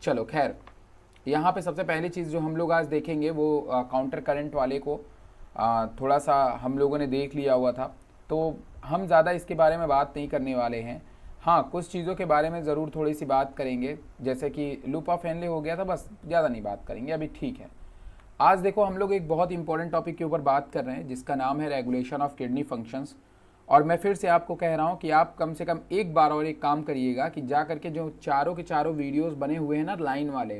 चलो खैर, यहाँ पे सबसे पहली चीज़ जो हम लोग आज देखेंगे वो काउंटर करंट वाले को थोड़ा सा हम लोगों ने देख लिया हुआ था, तो हम ज़्यादा इसके बारे में बात नहीं करने वाले हैं। हाँ, कुछ चीज़ों के बारे में ज़रूर थोड़ी सी बात करेंगे, जैसे कि लूप ऑफ हेनले हो गया था, बस ज़्यादा नहीं बात करेंगे अभी, ठीक है। आज देखो हम लोग एक बहुत इंपॉर्टेंट टॉपिक के ऊपर बात कर रहे हैं जिसका नाम है रेगुलेशन ऑफ किडनी फंक्शंस। और मैं फिर से आपको कह रहा हूँ कि आप कम से कम एक बार और एक काम करिएगा कि जा करके जो चारों के चारों वीडियोस बने हुए हैं ना लाइन वाले,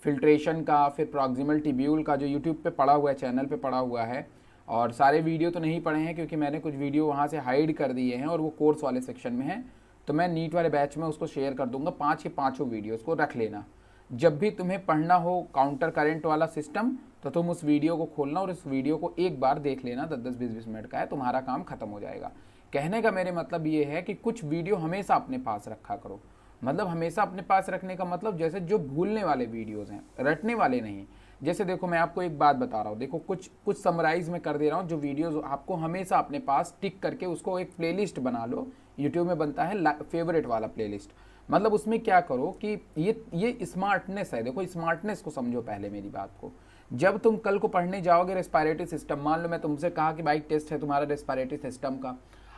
फिल्ट्रेशन का, फिर प्रॉक्सिमल टिब्यूल का, जो यूट्यूब पे पड़ा हुआ है, चैनल पे पड़ा हुआ है, और सारे वीडियो तो नहीं पढ़े हैं क्योंकि मैंने कुछ वीडियो वहाँ से हाइड कर दिए हैं और वो कोर्स वाले सेक्शन में है, तो मैं नीट वाले बैच में उसको शेयर कर दूंगा। 5 के 5 वीडियोस को रख लेना। जब भी तुम्हें पढ़ना हो काउंटर करंट वाला सिस्टम तो तुम उस वीडियो को खोलना और उस वीडियो को एक बार देख लेना, 10-10 20-20 मिनट का है, तुम्हारा काम खत्म हो जाएगा। कहने का मेरे मतलब ये है कि कुछ वीडियो हमेशा अपने पास रखा करो। मतलब हमेशा अपने पास रखने का मतलब जैसे जो भूलने वाले वीडियोस हैं, रटने वाले नहीं। जैसे देखो मैं आपको एक बात बता रहा हूँ, देखो कुछ समराइज में कर दे रहा हूँ, जो वीडियोस आपको हमेशा अपने पास टिक करके उसको एक प्लेलिस्ट बना लो। यूट्यूब में बनता है फेवरेट वाला प्लेलिस्ट। मतलब उसमें क्या करो कि ये स्मार्टनेस है। देखो स्मार्टनेस को समझो पहले मेरी बात को। जब तुम कल को पढ़ने जाओगे रेस्पिरेटरी सिस्टम, मान लो मैं तुमसे कहा कि भाई टेस्ट है तुम्हारा रेस्पिरेटरी सिस्टम का,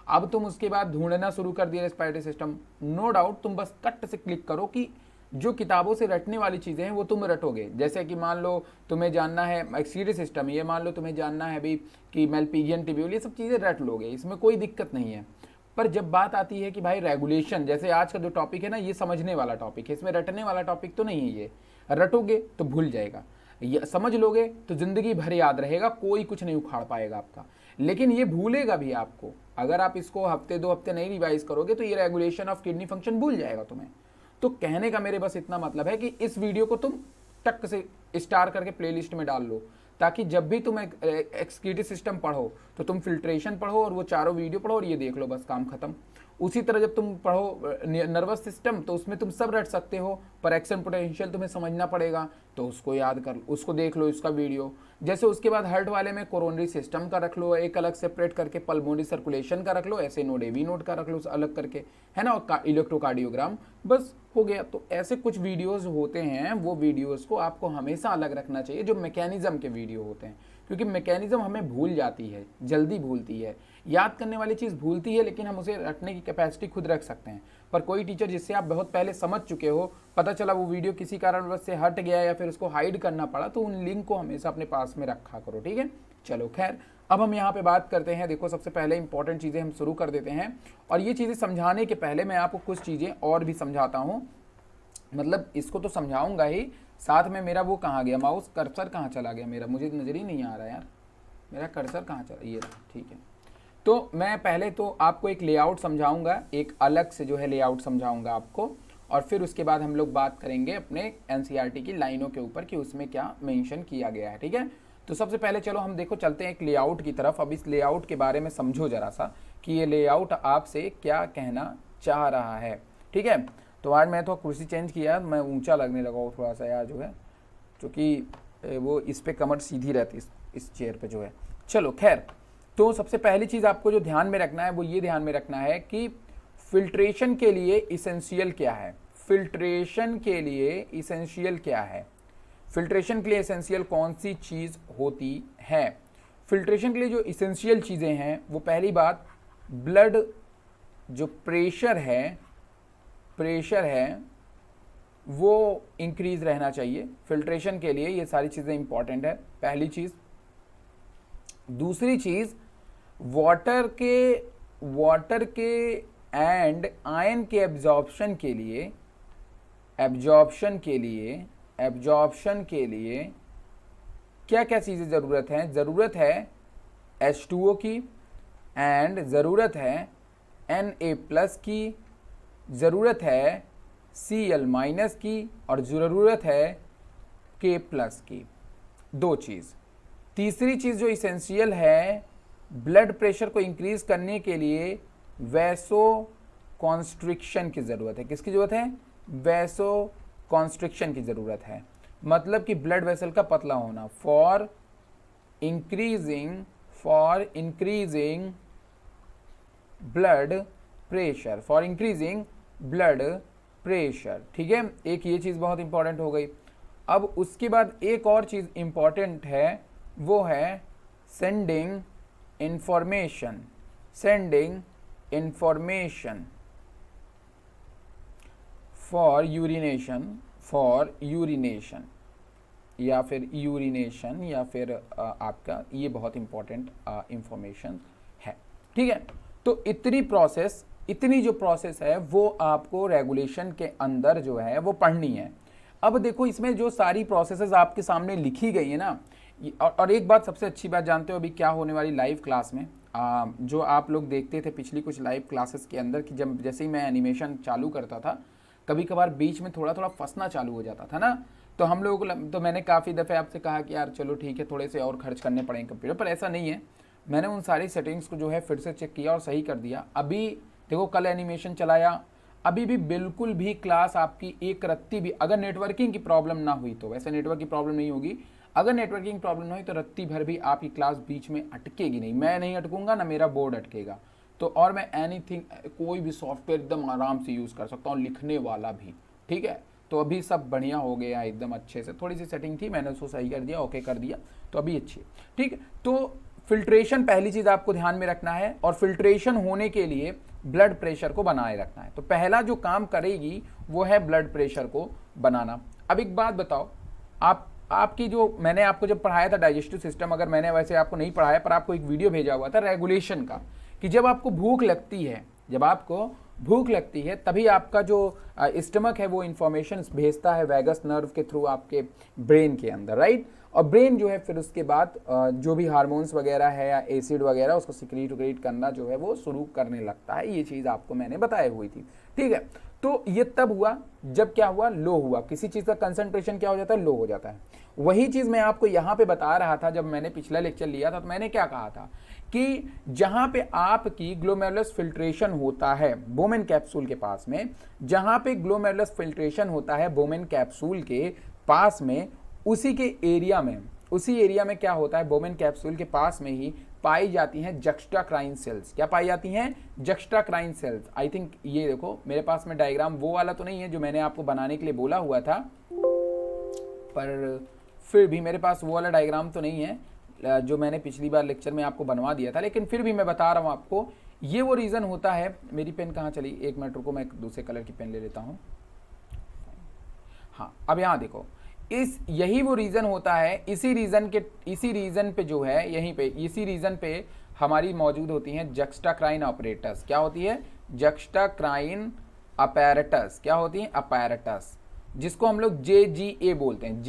अब तुम उसके बाद ढूंढना शुरू कर दिया रेस्पिरेटरी सिस्टम, नो डाउट तुम बस कट से क्लिक करो कि जो किताबों से रटने वाली चीज़ें हैं वो तुम रटोगे। जैसे कि मान लो तुम्हें जानना है एक्सक्रीटरी सिस्टम, ये मान लो तुम्हें जानना है भाई कि मेल्पिजियन टिब्यूल, ये सब चीज़ें रट लोगे, इसमें कोई दिक्कत नहीं है। पर जब बात आती है कि भाई रेगुलेशन, जैसे आज का जो टॉपिक है ना, ये समझने वाला टॉपिक है, इसमें रटने वाला टॉपिक तो नहीं है। ये रटोगे तो भूल जाएगा, समझ लोगे तो जिंदगी भर याद रहेगा, कोई कुछ नहीं उखाड़ पाएगा आपका। लेकिन ये भूलेगा भी आपको, अगर आप इसको हफ्ते 2 हफ्ते नहीं रिवाइज करोगे तो ये रेगुलेशन ऑफ किडनी फंक्शन भूल जाएगा तुम्हें। तो कहने का मेरे बस इतना मतलब है कि इस वीडियो को तुम टक से स्टार करके प्लेलिस्ट में डाल लो, ताकि जब भी तुम एक्सक्रीटरी सिस्टम पढ़ो तो तुम फिल्ट्रेशन पढ़ो और वो चारों वीडियो पढ़ो और ये देख लो, बस काम खत्म। उसी तरह जब तुम पढ़ो नर्वस सिस्टम तो उसमें तुम सब रट सकते हो, पर एक्शन पोटेंशियल तुम्हें समझना पड़ेगा, तो उसको याद कर, उसको देख लो इसका वीडियो। जैसे उसके बाद हार्ट वाले में कोरोनरी सिस्टम का रख लो एक अलग सेपरेट करके, पल्मोनरी सर्कुलेशन का रख लो, ऐसे नोड एवी नोड का रख लो अलग करके, है ना, और इलेक्ट्रोकार्डियोग्राम, बस हो गया। तो ऐसे कुछ वीडियोस होते हैं, वो वीडियोस को आपको हमेशा अलग रखना चाहिए जो मैकेनिज्म के वीडियो होते हैं, क्योंकि मैकेनिज्म हमें भूल जाती है, जल्दी भूलती है। याद करने वाली चीज़ भूलती है, लेकिन हम उसे रखने की कैपेसिटी खुद रख सकते हैं। पर कोई टीचर जिससे आप बहुत पहले समझ चुके हो, पता चला वो वीडियो किसी कारणवश से हट गया या फिर उसको हाइड करना पड़ा, तो उन लिंक को हमेशा अपने पास में रखा करो, ठीक है। चलो खैर, अब हम यहाँ पे बात करते हैं। देखो सबसे पहले इंपॉर्टेंट चीज़ें हम शुरू कर देते हैं, और ये चीज़ें समझाने के पहले मैं आपको कुछ चीज़ें और भी समझाता हूँ। मतलब इसको तो समझाऊंगा ही, साथ में मेरा वो कहाँ गया, माउस कर्सर कहाँ चला गया मेरा, मुझे नज़र ही नहीं आ रहा यार, मेरा कर्सर कहाँ चला, ये रहा, ठीक है। तो मैं पहले तो आपको एक लेआउट समझाऊंगा, एक अलग से जो है लेआउट समझाऊंगा आपको, और फिर उसके बाद हम लोग बात करेंगे अपने एनसीईआरटी की लाइनों के ऊपर कि उसमें क्या मेंशन किया गया है, ठीक है। तो सबसे पहले चलो हम देखो चलते हैं एक लेआउट की तरफ। अब इस लेआउट के बारे में समझो जरा सा कि ये लेआउट आपसे क्या कहना चाह रहा है, ठीक है। तो आज मैं तो कुर्सी चेंज किया, मैं ऊंचा लगने लगा हूँ थोड़ा सा यार जो है, क्योंकि वो इस पे कमर सीधी रहती इस चेयर पे जो है। चलो खैर, तो सबसे पहली चीज़ आपको जो ध्यान में रखना है वो ये ध्यान में रखना है कि फिल्ट्रेशन के लिए इसेंशियल क्या है। फिल्ट्रेशन के लिए इसेंशियल क्या है, फिल्ट्रेशन के लिए इसेंशियल कौन सी चीज़ होती है। फिल्ट्रेशन के लिए जो इसेंशियल चीज़ें हैं वो पहली बात, ब्लड जो प्रेशर है वो इंक्रीज रहना चाहिए फिल्ट्रेशन के लिए। ये सारी चीज़ें इंपॉर्टेंट है, पहली चीज़। दूसरी चीज़, वाटर के एंड आयन के एब्जॉर्प्शन के लिए क्या क्या चीज़ें ज़रूरत है। ज़रूरत है H2O की, एंड ज़रूरत है Na+ की, ज़रूरत है Cl- की, और ज़रूरत है K+ की। दो चीज़। तीसरी चीज़ जो इसेंशियल है, ब्लड प्रेशर को इंक्रीज करने के लिए वैसो कॉन्स्ट्रिक्शन की ज़रूरत है। किसकी ज़रूरत है, वैसो कॉन्स्ट्रिक्शन की ज़रूरत है। मतलब कि ब्लड वेसल का पतला होना, for increasing blood pressure, for increasing blood pressure, ठीक है। एक ये चीज़ बहुत इंपॉर्टेंट हो गई। अब उसके बाद एक और चीज़ इंपॉर्टेंट है, वो है sending information, sending information for urination या फिर यूरिनेशन या फिर आपका ये बहुत इंपॉर्टेंट इंफॉर्मेशन है, ठीक है। तो इतनी जो प्रोसेस है वो आपको रेगुलेशन के अंदर जो है वो पढ़नी है। अब देखो इसमें जो सारी प्रोसेसेस आपके सामने लिखी गई है ना, और एक बात सबसे अच्छी बात जानते हो अभी क्या होने वाली लाइव क्लास में, जो आप लोग देखते थे पिछली कुछ लाइव क्लासेस के अंदर कि जब जैसे ही मैं एनिमेशन चालू करता था कभी कभार बीच में थोड़ा थोड़ा फंसना चालू हो जाता था ना, तो हम लोगों को तो मैंने काफ़ी दफ़े आपसे कहा कि यार चलो ठीक है थोड़े से और खर्च करने पड़ेंगे कंप्यूटर पर, ऐसा नहीं है। मैंने उन सारी सेटिंग्स को जो है फिर से चेक किया और सही कर दिया। अभी देखो कल एनिमेशन चलाया, अभी भी बिल्कुल भी क्लास आपकी एक रत्ती भी, अगर नेटवर्किंग की प्रॉब्लम ना हुई तो, वैसे नेटवर्क की प्रॉब्लम नहीं होगी, अगर नेटवर्किंग प्रॉब्लम ना हुई तो रत्ती भर भी आपकी क्लास बीच में अटकेगी नहीं। मैं नहीं अटकूंगा ना मेरा बोर्ड अटकेगा। तो और मैं एनीथिंग कोई भी सॉफ्टवेयर एकदम आराम से यूज़ कर सकता हूँ, लिखने वाला भी, ठीक है। तो अभी सब बढ़िया हो गया एकदम अच्छे से, थोड़ी सी सेटिंग थी मैंने उसको सही कर दिया, ओके कर दिया, तो अभी अच्छी है, ठीक है। तो फिल्ट्रेशन पहली चीज़ आपको ध्यान में रखना है, और फिल्ट्रेशन होने के लिए ब्लड प्रेशर को बनाए रखना है। तो पहला जो काम करेगी वो है ब्लड प्रेशर को बनाना। अब एक बात बताओ, आपकी जो मैंने आपको जब पढ़ाया था डाइजेस्टिव सिस्टम, अगर मैंने वैसे आपको नहीं पढ़ाया पर आपको एक वीडियो भेजा हुआ था रेगुलेशन का, कि जब आपको भूख लगती है, जब आपको भूख लगती है तभी आपका जो स्टमक है वो इंफॉर्मेशन भेजता है वैगस नर्व के थ्रू आपके ब्रेन के अंदर, राइट। और ब्रेन जो है फिर उसके बाद जो भी हार्मोन्स वगैरह है या एसिड वगैरह उसको सिक्रीट करना जो है वो शुरू करने लगता है। ये चीज़ आपको मैंने बताई हुई थी, ठीक है। तो ये तब हुआ जब क्या हुआ, लो हुआ, किसी चीज़ का कंसंट्रेशन क्या हो जाता है, लो हो जाता है। वही चीज़ मैं आपको यहाँ पे बता रहा था जब मैंने पिछला लेक्चर लिया था, तो मैंने क्या कहा था कि जहां पे आपकी ग्लोमेरुलस फिल्ट्रेशन होता है बोमेन कैप्सूल के पास में, जहां पे ग्लोमेरुलस फिल्ट्रेशन होता है बोमेन कैप्सूल के पास में, उसी एरिया में क्या होता है, बोमेन कैप्सूल के पास में ही पाई जाती हैं जक्स्टाक्राइन सेल्स। क्या पाई जाती हैं, जक्स्टाक्राइन सेल्स। आई थिंक ये देखो मेरे पास में डायग्राम वो वाला तो नहीं है जो मैंने आपको बनाने के लिए बोला हुआ था, पर फिर भी मेरे पास वो वाला डायग्राम तो नहीं है जो मैंने पिछली बार लेक्चर में आपको बनवा दिया था, लेकिन फिर भी मैं बता रहा हूँ आपको। ये वो रीज़न होता है, मेरी पेन कहाँ चली, एक मिनट रुको, मैं दूसरे कलर की पेन ले लेता हूँ। हाँ, अब यहाँ देखो, यही वो रीज़न होता है, इसी रीज़न पे जो है, यहीं पे इसी रीज़न पे हमारी मौजूद होती हैं जक्स्टाक्राइन ऑपरेटस। क्या होती है, जक्स्टाक्राइन अपैरेटस। क्या होती है, अपैरेटस, जिसको हम लोग JGA बोलते हैं,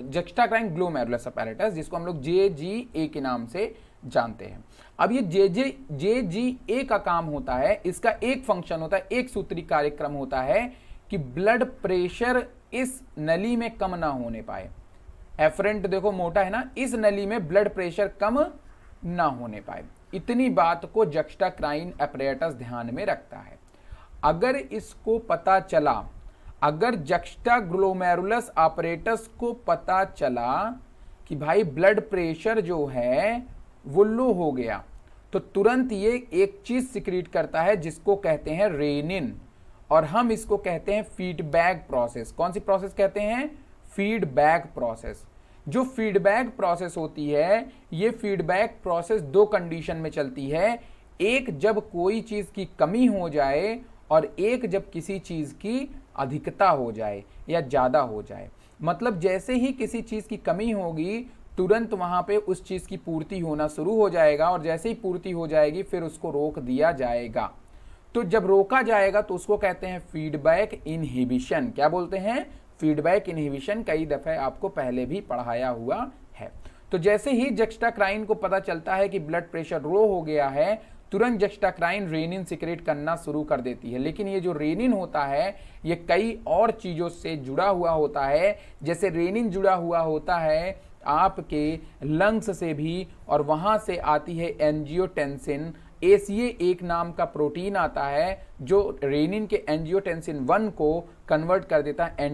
जक्स्टाक्राइन ग्लोमेरुलस अपैरेटस, जिसको हम लोग JGA के नाम से जानते हैं। अब ये JGA का काम होता है, इसका एक फंक्शन होता है, एक सूत्री कार्यक्रम होता है कि ब्लड प्रेशर इस नली में कम ना होने पाए। एफरेंट देखो मोटा है ना, इस नली में ब्लड प्रेशर कम ना होने पाए। इतनी बात को जक्स्टाक्राइन अपैरेटस ध्यान में रखता है। अगर इसको पता चला, अगर जक्स्टाग्लोमेरुलस अपैरेटस को पता चला कि भाई ब्लड प्रेशर जो है वो लो हो गया, तो तुरंत ये एक चीज सिक्रीट करता है जिसको कहते हैं रेनिन, और हम इसको कहते हैं फीडबैक प्रोसेस। कौन सी प्रोसेस कहते हैं, फीडबैक प्रोसेस। जो फीडबैक प्रोसेस होती है, ये फीडबैक प्रोसेस दो कंडीशन में चलती है, एक जब कोई चीज की कमी हो जाए और एक जब किसी चीज की अधिकता हो जाए या ज्यादा हो जाए। मतलब जैसे ही किसी चीज की कमी होगी तुरंत वहां पे उस चीज की पूर्ति होना शुरू हो जाएगा, और जैसे ही पूर्ति हो जाएगी फिर उसको रोक दिया जाएगा। तो जब रोका जाएगा तो उसको कहते हैं फीडबैक इनहिबिशन। क्या बोलते हैं, फीडबैक इनहिबिशन। कई दफे आपको पहले भी पढ़ाया हुआ है। तो जैसे ही जक्स्टाक्राइन को पता चलता है कि ब्लड प्रेशर लो हो गया है, तुरंत जक्स्टाक्राइन रेनिन सिक्रेट करना शुरू कर देती है। लेकिन ये जो रेनिन होता है ये कई और चीजों से जुड़ा हुआ होता है। जैसे रेनिन जुड़ा हुआ होता है आपके लंग्स से भी, और वहां से आती है एंजियोटेंसिन। ACA एक नाम का प्रोटीन आता है जो रेनिन के एंजियोटेंसिन 1 को कन्वर्ट कर देता है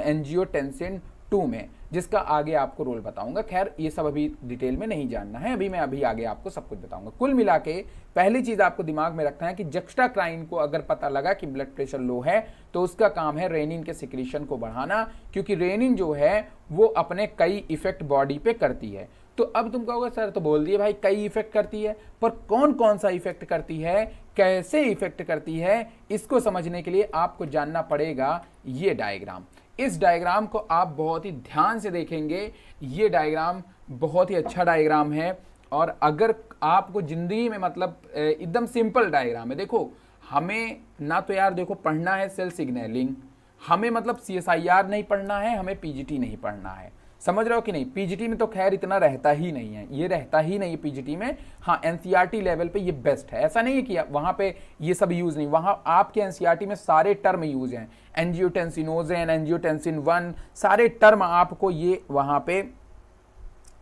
एंजियोटेंसिन 2 में, जिसका आगे आपको रोल बताऊंगा। खैर ये सब अभी डिटेल में नहीं जानना है, अभी आगे आपको सब कुछ बताऊंगा। कुल मिला के पहली चीज आपको दिमाग में रखना है कि जक्स्ट्राक्राइन को अगर पता लगा कि ब्लड प्रेशर लो है तो उसका काम है रेनिन के सिक्रीशन को बढ़ाना, क्योंकि रेनिन जो है वो अपने कई इफेक्ट बॉडी पे करती है। तो अब तुम कहोगे सर तो बोल दिए भाई कई इफेक्ट करती है, पर कौन कौन सा इफेक्ट करती है, कैसे इफेक्ट करती है, इसको समझने के लिए आपको जानना पड़ेगा ये डायग्राम। इस डायग्राम को आप बहुत ही ध्यान से देखेंगे। ये डायग्राम बहुत ही अच्छा डायग्राम है, और अगर आपको जिंदगी में मतलब एकदम सिंपल डायग्राम है। देखो हमें ना तो यार देखो पढ़ना है सेल सिग्नलिंग, हमें मतलब CSIR नहीं पढ़ना है, हमें PGT नहीं पढ़ना है, समझ रहे हो कि नहीं। PGT में तो खैर इतना रहता ही नहीं है, ये रहता ही नहीं है PGT में। हाँ NCERT लेवल पे ये बेस्ट है, ऐसा नहीं है कि वहाँ पे ये सब यूज़ नहीं, वहाँ आपके NCERT में सारे टर्म यूज़ हैं, एंजियोटेंसिनोजेन, एंजियोटेंसिन 1, सारे टर्म आपको ये वहाँ पे,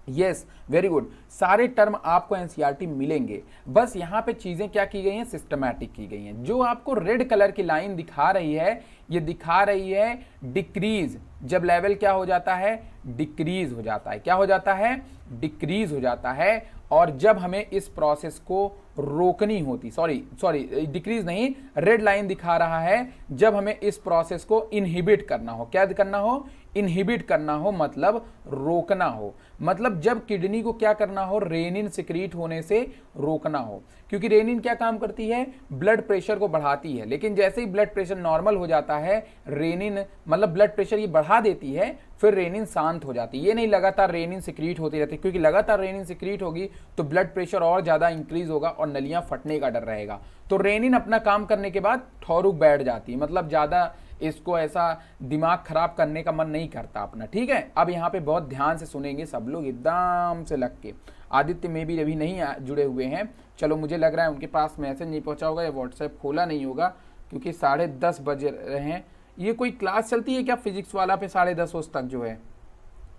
यस वेरी गुड, सारे टर्म आपको एनसीईआरटी मिलेंगे। बस यहाँ पे चीजें क्या की गई हैं, सिस्टमैटिक की गई हैं। जो आपको रेड कलर की लाइन दिखा रही है, ये दिखा रही है डिक्रीज, जब लेवल क्या हो जाता है, डिक्रीज हो जाता है। क्या हो जाता है, डिक्रीज हो जाता है। और जब हमें इस प्रोसेस को रोकनी होती, सॉरी डिक्रीज नहीं, रेड लाइन दिखा रहा है जब हमें इस प्रोसेस को इनहिबिट करना हो। क्या करना हो, इनहिबिट करना हो, मतलब रोकना हो, मतलब जब किडनी को क्या करना हो, रेनिन सिक्रीट होने से रोकना हो। क्योंकि रेनिन क्या काम करती है, ब्लड प्रेशर को बढ़ाती है, लेकिन जैसे ही ब्लड प्रेशर नॉर्मल हो जाता है, रेनिन मतलब ब्लड प्रेशर ये बढ़ा देती है, फिर रेनिन शांत हो जाती है। ये नहीं लगातार रेनिन सिक्रीट होती रहती, क्योंकि लगातार रेनिन सिक्रीट होगी तो ब्लड प्रेशर और ज्यादा इंक्रीज होगा और नलियां फटने का डर रहेगा। तो रेनिन अपना काम करने के बाद ठौरुक बैठ जाती है, मतलब ज्यादा इसको ऐसा दिमाग खराब करने का मन नहीं करता अपना, ठीक है। अब यहाँ पे बहुत ध्यान से सुनेंगे सब लोग एकदम से लग के। आदित्य में भी अभी नहीं जुड़े हुए हैं, चलो मुझे लग रहा है उनके पास मैसेज नहीं पहुंचा होगा या व्हाट्सएप खोला नहीं होगा, क्योंकि 10:30 बज रहे हैं। ये कोई क्लास चलती है क्या फिजिक्स वाला पे 10:30 तक जो है,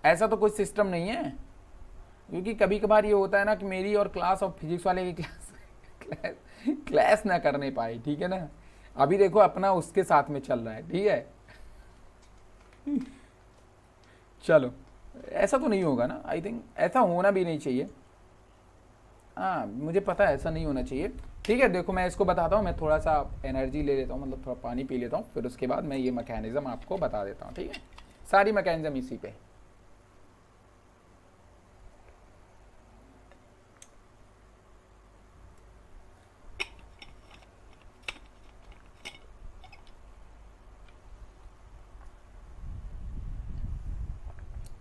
ऐसा तो कोई सिस्टम नहीं है। क्योंकि कभी कभार ये होता है ना कि मेरी और क्लास और फिजिक्स वाले की क्लास ना करने पाए, ठीक है ना। अभी देखो अपना उसके साथ में चल रहा है, ठीक है। चलो ऐसा तो नहीं होगा ना, आई थिंक ऐसा होना भी नहीं चाहिए। हाँ मुझे पता है ऐसा नहीं होना चाहिए, ठीक है। देखो मैं इसको बताता हूँ, मैं थोड़ा सा एनर्जी ले लेता हूँ, मतलब थोड़ा पानी पी लेता हूँ, फिर उसके बाद मैं ये मैकेनिज्म आपको बता देता हूँ, ठीक है। सारी मैकेनिज्म इसी पे।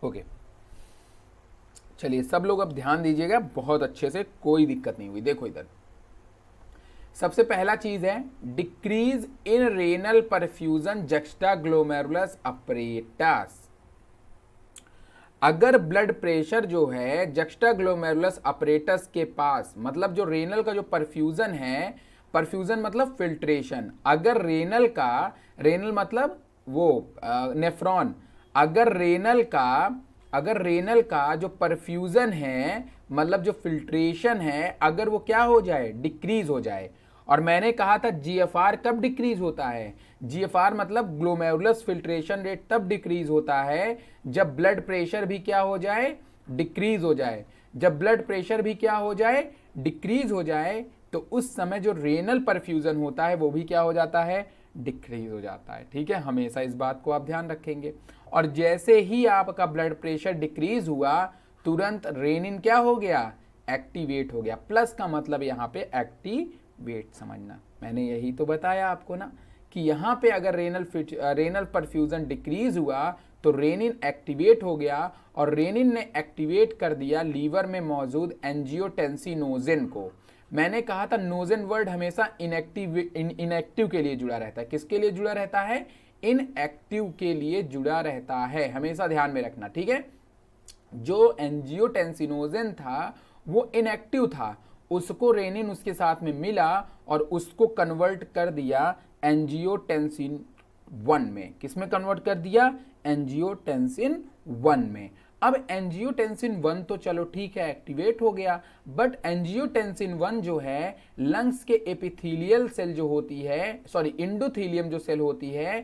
ओके चलिए सब लोग अब ध्यान दीजिएगा बहुत अच्छे से, कोई दिक्कत नहीं हुई। देखो इधर सबसे पहला चीज है decrease in renal perfusion juxtaglomerular apparatus. अगर ब्लड प्रेशर जो है जक्स्टाग्लोमेरुलस अपरेटस के पास, मतलब जो रेनल का जो परफ्यूजन है, परफ्यूजन मतलब फिल्ट्रेशन, अगर रेनल मतलब वो नेफ्रॉन, अगर रेनल का जो परफ्यूजन है मतलब जो फिल्ट्रेशन है, अगर वो क्या हो जाए, डिक्रीज हो जाए। और मैंने कहा था जीएफआर कब डिक्रीज होता है, जीएफआर मतलब ग्लोमेरुलस फिल्ट्रेशन रेट तब डिक्रीज होता है जब ब्लड प्रेशर भी क्या हो जाए, डिक्रीज हो जाए। जब ब्लड प्रेशर भी क्या हो जाए, डिक्रीज हो जाए, तो उस समय जो रेनल परफ्यूजन होता है वो भी क्या हो जाता है, डिक्रीज हो जाता है, ठीक है। हमेशा इस बात को आप ध्यान रखेंगे। और जैसे ही आपका ब्लड प्रेशर डिक्रीज हुआ, तुरंत रेनिन क्या हो गया, एक्टिवेट हो गया। प्लस का मतलब यहाँ पे एक्टिवेट समझना, मैंने यही तो बताया आपको ना कि यहाँ पे अगर रेनल परफ्यूजन डिक्रीज हुआ तो रेनिन एक्टिवेट हो गया, और रेनिन ने एक्टिवेट कर दिया लीवर में मौजूद एंजियोटेंसिनोजेन को। मैंने कहा था नोजेन वर्ड हमेशा इनएक्टिव के लिए जुड़ा रहता है। किसके लिए जुड़ा रहता है, इनएक्टिव के लिए जुड़ा रहता है, हमेशा ध्यान में रखना, ठीक है। जो एंजियोटेंसिनोजेन था वो इनएक्टिव था, उसको रेनिन उसके साथ में मिला और उसको कन्वर्ट कर दिया एंजियोटेंसिन 1 में। किसमें कन्वर्ट कर दिया, एंजियोटेंसिन 1 में। अब एंजियोटेंसिन 1 तो चलो ठीक है एक्टिवेट हो गया, बट एंजियोटेंसिन 1 जो है लंग्स के एपिथेलियल सेल जो होती है, सॉरी इंडोथेलियम जो सेल होती है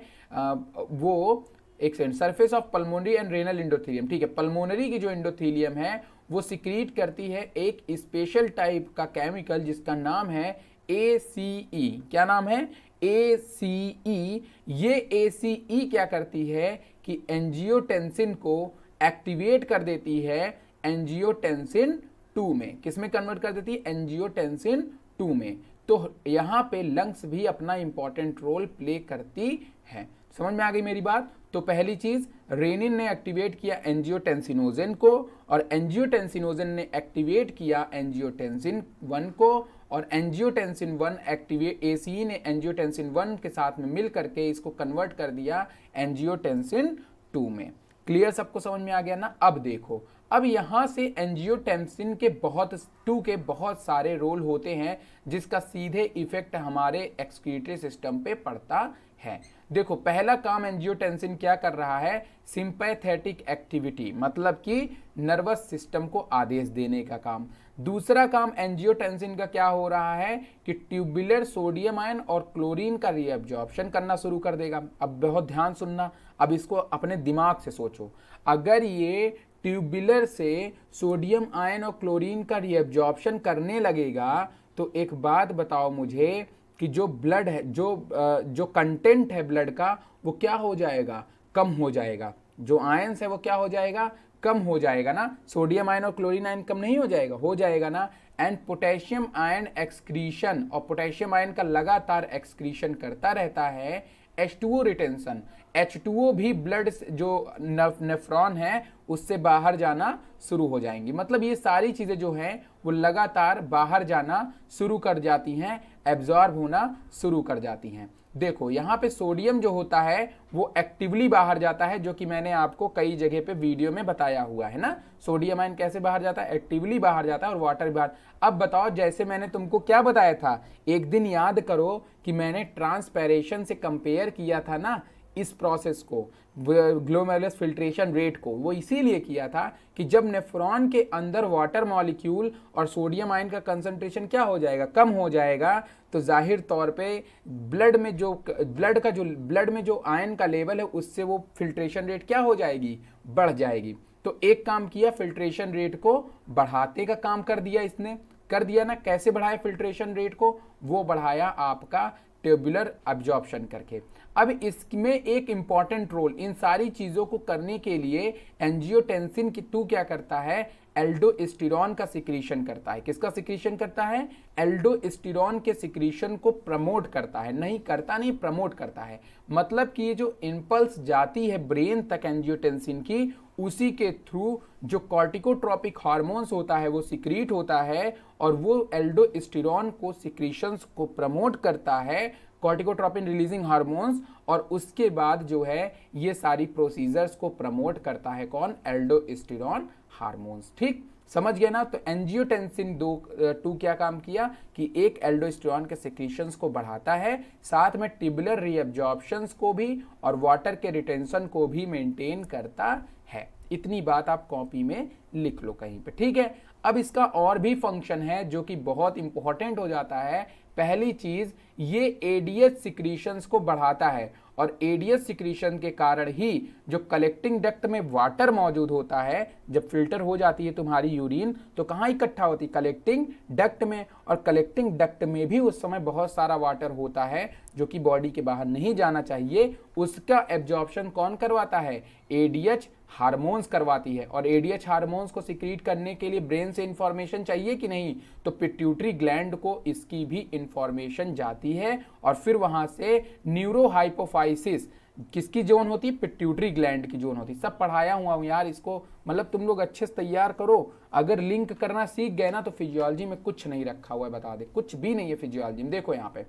वो एक second, surface of pulmonary and renal endothelium, ठीक है, पल्मोनरी की जो एंडोथेलियम है वो सिक्रीट करती है एक स्पेशल टाइप का केमिकल जिसका नाम है ACE। क्या नाम है? ACE। ये ACE क्या करती है कि एंजियोटेंसिन को एक्टिवेट कर देती है एंजियोटेंसिन 2 में। किसमें कन्वर्ट कर देती है? एंजियोटेंसिन 2 में। तो यहां पे लंग्स भी अपना इंपॉर्टेंट रोल प्ले करती है। समझ में आ गई मेरी बात? तो पहली चीज, रेनिन ने एक्टिवेट किया एंजियोटेंसिनोजेन को और एंजियोटेंसिनोजेन ने एक्टिवेट किया एंजियोटेंसिन 1 को और एंजियोटेंसिन 1 एक्टिवेट, ACE ने एंजियोटेंसिन 1 के साथ में मिल करके इसको कन्वर्ट कर दिया एंजियोटेंसिन 2 में। क्लियर? सबको समझ में आ गया ना? अब देखो, अब यहां से एंजियोटेंसिन के बहुत सारे रोल होते हैं जिसका सीधे इफेक्ट हमारे एक्सक्रीटरी सिस्टम पे पड़ता है। देखो, पहला काम एंजियोटेंसिन क्या कर रहा है? सिंपैथेटिक एक्टिविटी, मतलब कि नर्वस सिस्टम को आदेश देने का काम। दूसरा काम एंजियोटेंसिन का क्या हो रहा है कि ट्यूबुलर सोडियम आयन और क्लोरीन का रीअब्जॉर्प्शन करना शुरू कर देगा। अब बहुत ध्यान सुनना, अब इसको अपने दिमाग से सोचो। अगर ये ट्यूबुलर से सोडियम आयन और क्लोरीन का रीअब्जॉर्प्शन करने लगेगा तो एक बात बताओ मुझे कि जो ब्लड है, जो कंटेंट है ब्लड का, वो क्या हो जाएगा? कम हो जाएगा। जो आयंस है वो क्या हो जाएगा? कम हो जाएगा ना। सोडियम आयन और क्लोरीन आयन कम नहीं हो जाएगा? हो जाएगा ना। एंड पोटेशियम आयन एक्सक्रीशन, और पोटेशियम आयन का लगातार एक्सक्रीशन करता रहता है H2O रिटेंशन। H2O भी ब्लड जो नेफ्रॉन है उससे बाहर जाना शुरू हो जाएंगी। मतलब ये सारी चीजें जो हैं वो लगातार बाहर जाना शुरू कर जाती हैं, एब्जॉर्ब होना शुरू कर जाती हैं। देखो, यहाँ पे सोडियम जो होता है वो एक्टिवली बाहर जाता है, जो कि मैंने आपको कई जगह पे वीडियो में बताया हुआ है ना। सोडियम आयन कैसे बाहर जाता है? एक्टिवली बाहर जाता है, और वाटर बाहर। अब बताओ, जैसे मैंने तुमको क्या बताया था, एक दिन याद करो कि मैंने ट्रांसपैरेशन से कंपेयर किया था ना इस प्रोसेस को, ग्लोमेरुलस फिल्ट्रेशन रेट को। वो इसीलिए किया था कि जब नेफ्रॉन के अंदर वाटर मॉलिक्यूल और सोडियम आयन का कंसंट्रेशन क्या हो जाएगा? कम हो जाएगा, तो जाहिर तौर पे ब्लड में जो आयन का लेवल है उससे वो फिल्ट्रेशन रेट क्या हो जाएगी? बढ़ जाएगी। तो एक काम किया, फिल्ट्रेशन रेट को बढ़ाते का काम कर दिया इसने, कर दिया ना। कैसे बढ़ाया फिल्ट्रेशन रेट को? वो बढ़ाया आपका ट्यूबुलर एब्जॉर्प्शन करके। अब इसमें एक इंपॉर्टेंट रोल इन सारी चीजों को करने के लिए एंजियोटेंसिन की 2 क्या करता है? एल्डोस्टेरॉन का सिक्रीशन करता है। किसका सिक्रीशन करता है? एल्डोस्टेरॉन के सिक्रीशन को प्रमोट करता है। नहीं करता नहीं, प्रमोट करता है। मतलब कि ये जो इंपल्स जाती है ब्रेन तक एंजियोटेंसिन की, उसी के थ्रू जो कॉर्टिकोट्रोपिक हार्मोन्स होता है वो सिक्रीट होता है, और वो एल्डोस्टेरॉन को सिक्रीशंस को प्रमोट करता है, कॉर्टिकोट्रोपिन रिलीजिंग हार्मोन्स, और उसके बाद जो है ये सारी प्रोसीजर्स को प्रमोट करता है कौन? Aldosterone hormones. ठीक, समझ गए ना? तो एंजियोटेंसिन 2 क्या काम किया कि एक एल्डोस्टेरॉन के सिक्रीशंस को बढ़ाता है, साथ में ट्यूबुलर रीअब्जॉर्प्शंस को भी और वाटर के रिटेंशन को भी मेंटेन करता है। इतनी बात आप कॉपी में लिख लो कहीं पे, ठीक है। अब इसका और भी फंक्शन है जो कि बहुत इंपॉर्टेंट हो जाता है। पहली चीज, ये एडीएच सिक्रीशंस को बढ़ाता है, और एडीएच सिक्रीशन के कारण ही जो कलेक्टिंग डक्ट में वाटर मौजूद होता है, जब फिल्टर हो जाती है तुम्हारी यूरिन तो कहाँ इकट्ठा होती है? कलेक्टिंग डक्ट में। और कलेक्टिंग डक्ट में भी उस समय बहुत सारा वाटर होता है जो कि बॉडी के बाहर नहीं जाना चाहिए। उसका एब्जॉर्प्शन कौन करवाता है? एडीएच हार्मोन्स करवाती है। और एडीएच हार्मोन्स को सिक्रीट करने के लिए ब्रेन से इंफॉर्मेशन चाहिए कि नहीं? तो पिट्यूटरी ग्लैंड को इसकी भी इंफॉर्मेशन जाती है, और फिर वहां से न्यूरोहाइपोफाइसिस किसकी जोन होती है? पिट्यूटरी ग्लैंड की जोन होती है। सब पढ़ाया हुआ हूं यार इसको, मतलब तुम लोग अच्छे से तैयार करो। अगर लिंक करना सीख गए ना तो फिजियोलॉजी में कुछ नहीं रखा हुआ है, बता दे, कुछ भी नहीं है फिजियोलॉजी में। देखो यहाँ पे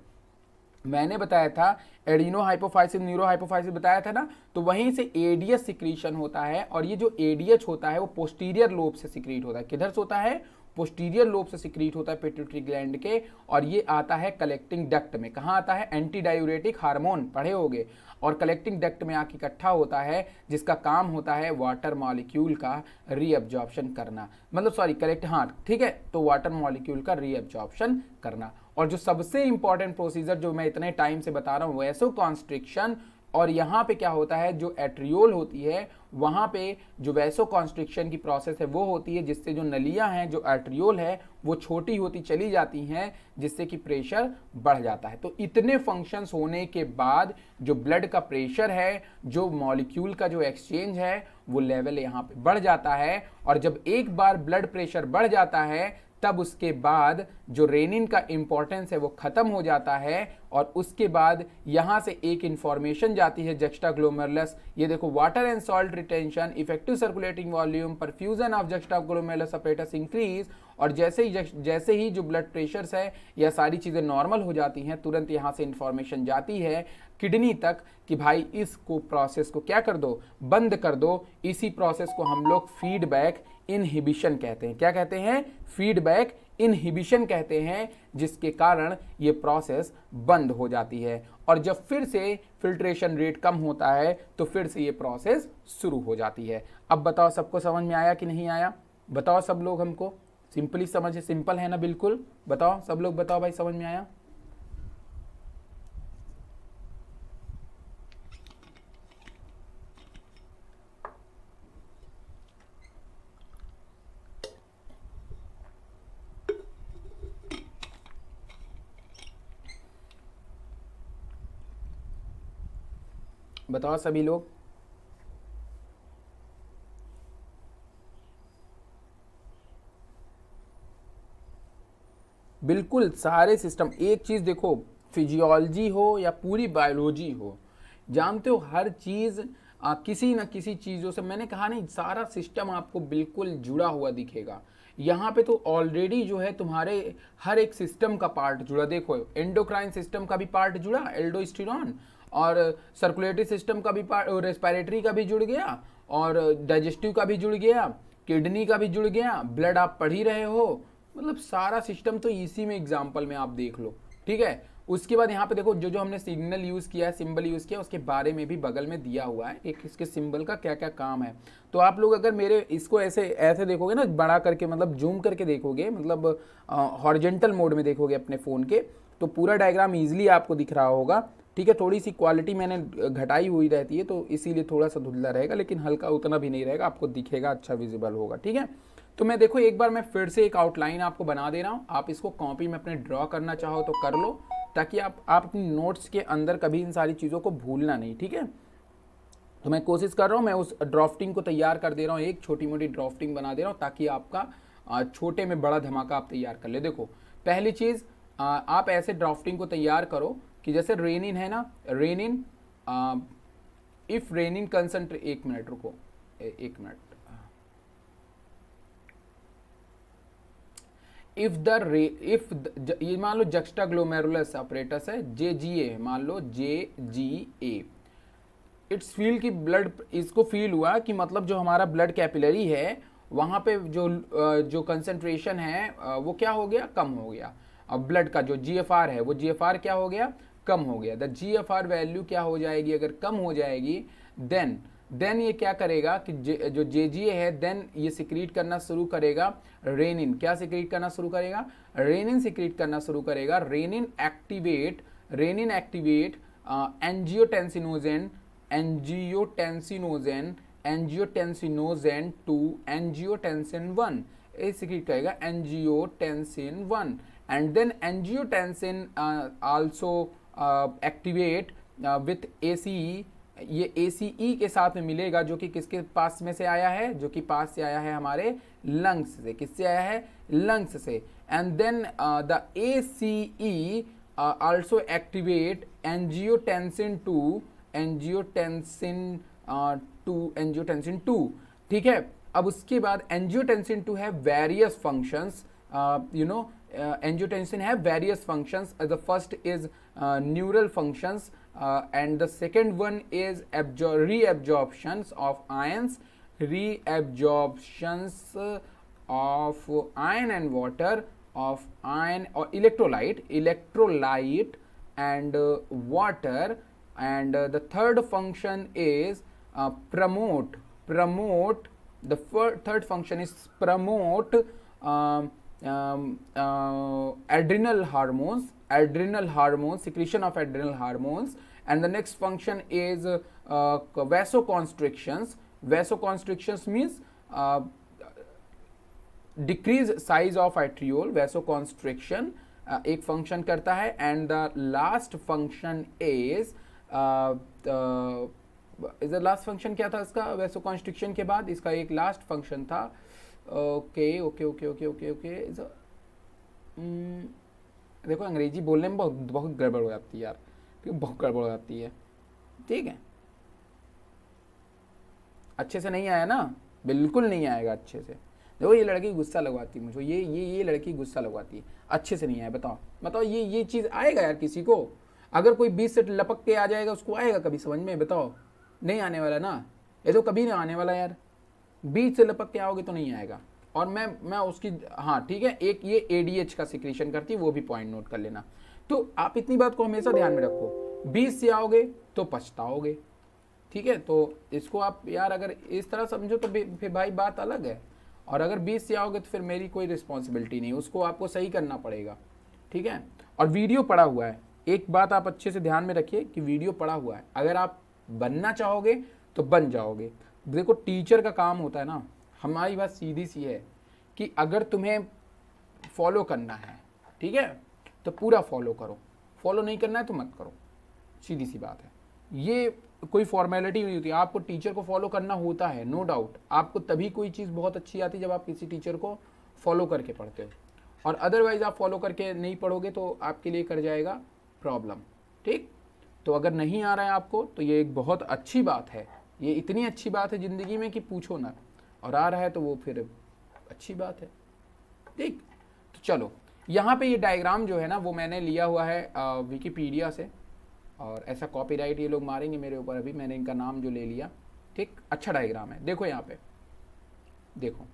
मैंने बताया था एडिनो हाइपोफाइसिस, न्यूरो हाइपोफाइसिस बताया था ना, तो वहीं से एडीएच सिक्रीशन होता है। और ये जो एडीएच होता है वो पोस्टीरियर लोब से सिक्रीट होता है। किधर से होता है? पोस्टीरियर लोब से सिक्रीट होता है पिट्यूटरी ग्लैंड के, और ये आता है कलेक्टिंग डक्ट में। कहाँ आता है? एंटी डायूरेटिक हार्मोन पढ़े होगे, और कलेक्टिंग डक्ट में आके इकट्ठा होता है, जिसका काम होता है वाटर मॉलिक्यूल का रीअब्जॉर्प्शन करना, मतलब सॉरी कलेक्ट, हाँ ठीक है, तो वाटर मॉलिक्यूल का रीअब्जॉर्प्शन करना। और जो सबसे इंपॉर्टेंट प्रोसीजर जो मैं इतने टाइम से बता रहा हूँ, वैसो कॉन्स्ट्रिक्शन, और यहाँ पे क्या होता है, जो एट्रियोल होती है वहाँ पे जो वैसो कॉन्स्ट्रिक्शन की प्रोसेस है वो होती है, जिससे जो नलियाँ हैं, जो एट्रियोल है वो छोटी होती चली जाती हैं, जिससे कि प्रेशर बढ़ जाता है। तो इतने फंक्शंस होने के बाद जो ब्लड का प्रेशर है, जो मॉलिक्यूल का जो एक्सचेंज है, वो लेवल यहाँ पे बढ़ जाता है। और जब एक बार ब्लड प्रेशर बढ़ जाता है तब उसके बाद जो रेनिन का इंपॉर्टेंस है वो खत्म हो जाता है। और उसके बाद यहाँ से एक इंफॉर्मेशन जाती है जक्स्टाग्लोमेरुलस, ये देखो, water and salt retention, effective circulating volume, perfusion of juxtaglomerular apparatus increase. और जैसे ही जो ब्लड प्रेशर्स है या सारी चीज़ें नॉर्मल हो जाती हैं, तुरंत यहाँ से इंफॉर्मेशन जाती है किडनी तक कि भाई इसको प्रोसेस को क्या कर दो, बंद कर दो। इसी प्रोसेस को हम लोग फीडबैक इनहिबिशन कहते हैं। क्या कहते हैं? फीडबैक इनहिबिशन कहते हैं, जिसके कारण ये प्रोसेस बंद हो जाती है। और जब फिर से फिल्ट्रेशन रेट कम होता है तो फिर से ये प्रोसेस शुरू हो जाती है। अब बताओ सबको समझ में आया कि नहीं आया? बताओ सब लोग हमको, सिंपली समझ, सिंपल है ना? बिल्कुल बताओ सब लोग, बताओ भाई समझ में आया? बताओ सभी लोग। बिल्कुल सारे सिस्टम, एक चीज देखो, फिजियोलॉजी हो या पूरी बायोलॉजी हो, जानते हो हर चीज किसी न किसी चीजों से, मैंने कहा नहीं, सारा सिस्टम आपको बिल्कुल जुड़ा हुआ दिखेगा। यहाँ पे तो ऑलरेडी जो है तुम्हारे हर एक सिस्टम का पार्ट जुड़ा। देखो एंडोक्राइन सिस्टम का भी पार्ट जुड़ा, एल्डोस्टेरोन, और सर्कुलेटरी सिस्टम का भी पार्ट, रेस्पिरेटरी का भी जुड़ गया, और डाइजेस्टिव का भी जुड़ गया, किडनी का भी जुड़ गया, ब्लड आप पढ़ ही रहे हो, मतलब सारा सिस्टम तो इसी में एग्जाम्पल में आप देख लो। ठीक है, उसके बाद यहाँ पे देखो जो जो हमने सिग्नल यूज किया है, सिंबल यूज किया, उसके बारे में भी बगल में दिया हुआ है एक, इसके सिंबल का क्या क्या काम है। तो आप लोग अगर मेरे इसको ऐसे ऐसे देखोगे ना, बड़ा करके, मतलब जूम करके देखोगे, मतलब हॉरिजेंटल मोड में देखोगे अपने फ़ोन के, तो पूरा डायग्राम ईजिली आपको दिख रहा होगा। ठीक है, थोड़ी सी क्वालिटी मैंने घटाई हुई रहती है तो इसीलिए थोड़ा सा धुंधला रहेगा, लेकिन हल्का उतना भी नहीं रहेगा, आपको दिखेगा, अच्छा विजिबल होगा। ठीक है, तो मैं देखो एक बार मैं फिर से एक आउटलाइन आपको बना दे रहा हूँ, आप इसको कॉपी में अपने ड्रॉ करना चाहो तो कर लो, ताकि आप अपनी नोट्स के अंदर कभी इन सारी चीज़ों को भूलना नहीं। ठीक है, तो मैं कोशिश कर रहा हूँ, मैं उस ड्राफ्टिंग को तैयार कर दे रहा हूँ, एक छोटी मोटी ड्राफ्टिंग बना दे रहा हूँ, ताकि आपका छोटे में बड़ा धमाका आप तैयार कर ले। देखो पहली चीज़, आप ऐसे ड्राफ्टिंग को तैयार करो कि जैसे रेनिन है ना, रेनिन, इफ रेनिन कंसंट्रेट, एक मिनट रुको, एक मिनट, ये मान लो जक्स्टाग्लोमेरुलस अपरेटस है, JGA, मान लो JGA, इट्स फील की ब्लड, इसको फील हुआ कि मतलब जो हमारा ब्लड कैपिलरी है वहाँ पे जो कंसंट्रेशन है वो क्या हो गया, कम हो गया। अब ब्लड का जो GFR है वो GFR क्या हो गया, कम हो गया। द GFR वैल्यू क्या हो जाएगी, अगर कम हो जाएगी, देन ये क्या करेगा कि जो JGA है, देन ये सिक्रीट करना शुरू करेगा रेनिन। क्या सिक्रीट करना शुरू करेगा, रेनिन सिक्रीट करना शुरू करेगा। Renin activate angiotensinogen, angiotensinogen 2, angiotensin 1, ये सिक्रीट करेगा angiotensin 1। And then angiotensin also activate with ACE, ये ACE के साथ में मिलेगा, जो कि किसके पास में से आया है, जो कि पास से आया है हमारे लंग्स से। किससे आया है, लंग्स से। And then the ACE also activate angiotensin 2, angiotensin 2। ठीक है, अब उसके बाद एंजियोटेंसिन 2 है various functions, angiotensin have various functions. The first is neural functions, and the second one is reabsorptions of ions, reabsorptions of iron and water, of iron or electrolyte and water. And the third function is promote. The third function is promote adrenal hormones, secretion of adrenal hormones, and the next function is vasoconstrictions. Vasoconstrictions means decrease size of arteriole. vasoconstriction एक function करता है, and the last function is the last function क्या था इसका vasoconstriction के बाद? इसका एक लास्ट फंक्शन था, okay okay okay okay okay okay देखो अंग्रेजी बोलने में बहुत बहुत गड़बड़ हो जाती है यार, बहुत गड़बड़ हो जाती है, ठीक है। अच्छे से नहीं आया ना, बिल्कुल नहीं आएगा अच्छे से। देखो ये लड़की गुस्सा लगवाती है मुझे, ये लड़की गुस्सा लगवाती है, अच्छे से नहीं आया। बताओ ये चीज़ आएगा यार किसी को? अगर कोई 20 से लपक के आ जाएगा उसको आएगा कभी समझ में? बताओ, नहीं आने वाला ना, ये तो कभी नहीं आने वाला यार। 20 से लपक के आओगे तो नहीं आएगा। और मैं उसकी, हाँ ठीक है, एक ये ADH का सिक्रीशन करती है, वो भी पॉइंट नोट कर लेना। तो आप इतनी बात को हमेशा ध्यान में रखो, 20 से आओगे तो पछताओगे, ठीक है। तो इसको आप यार अगर इस तरह समझो तो फिर भाई बात अलग है। और अगर 20 से आओगे तो फिर मेरी कोई रिस्पॉन्सिबिलिटी नहीं, उसको आपको सही करना पड़ेगा, ठीक है। और वीडियो पड़ा हुआ है, एक बात आप अच्छे से ध्यान में रखिए कि वीडियो पड़ा हुआ है, अगर आप बनना चाहोगे तो बन जाओगे। देखो टीचर का काम होता है ना, हमारी बात सीधी सी है कि अगर तुम्हें फॉलो करना है, ठीक है, तो पूरा फॉलो करो, फॉलो नहीं करना है तो मत करो, सीधी सी बात है। ये कोई फॉर्मेलिटी नहीं होती, आपको टीचर को फॉलो करना होता है, नो डाउट। आपको तभी कोई चीज़ बहुत अच्छी आती है जब आप किसी टीचर को फॉलो करके पढ़ते हो, और अदरवाइज आप फॉलो करके नहीं पढ़ोगे तो आपके लिए कर जाएगा प्रॉब्लम, ठीक। तो अगर नहीं आ रहा है आपको तो ये एक बहुत अच्छी बात है, ये इतनी अच्छी बात है ज़िंदगी में कि पूछो ना, और आ रहा है तो वो फिर अच्छी बात है, ठीक। तो चलो यहाँ पे ये डायग्राम जो है ना वो मैंने लिया हुआ है विकिपीडिया से, और ऐसा कॉपीराइट ये लोग मारेंगे मेरे ऊपर, अभी मैंने इनका नाम जो ले लिया, ठीक। अच्छा डायग्राम है, देखो यहाँ पे देखो,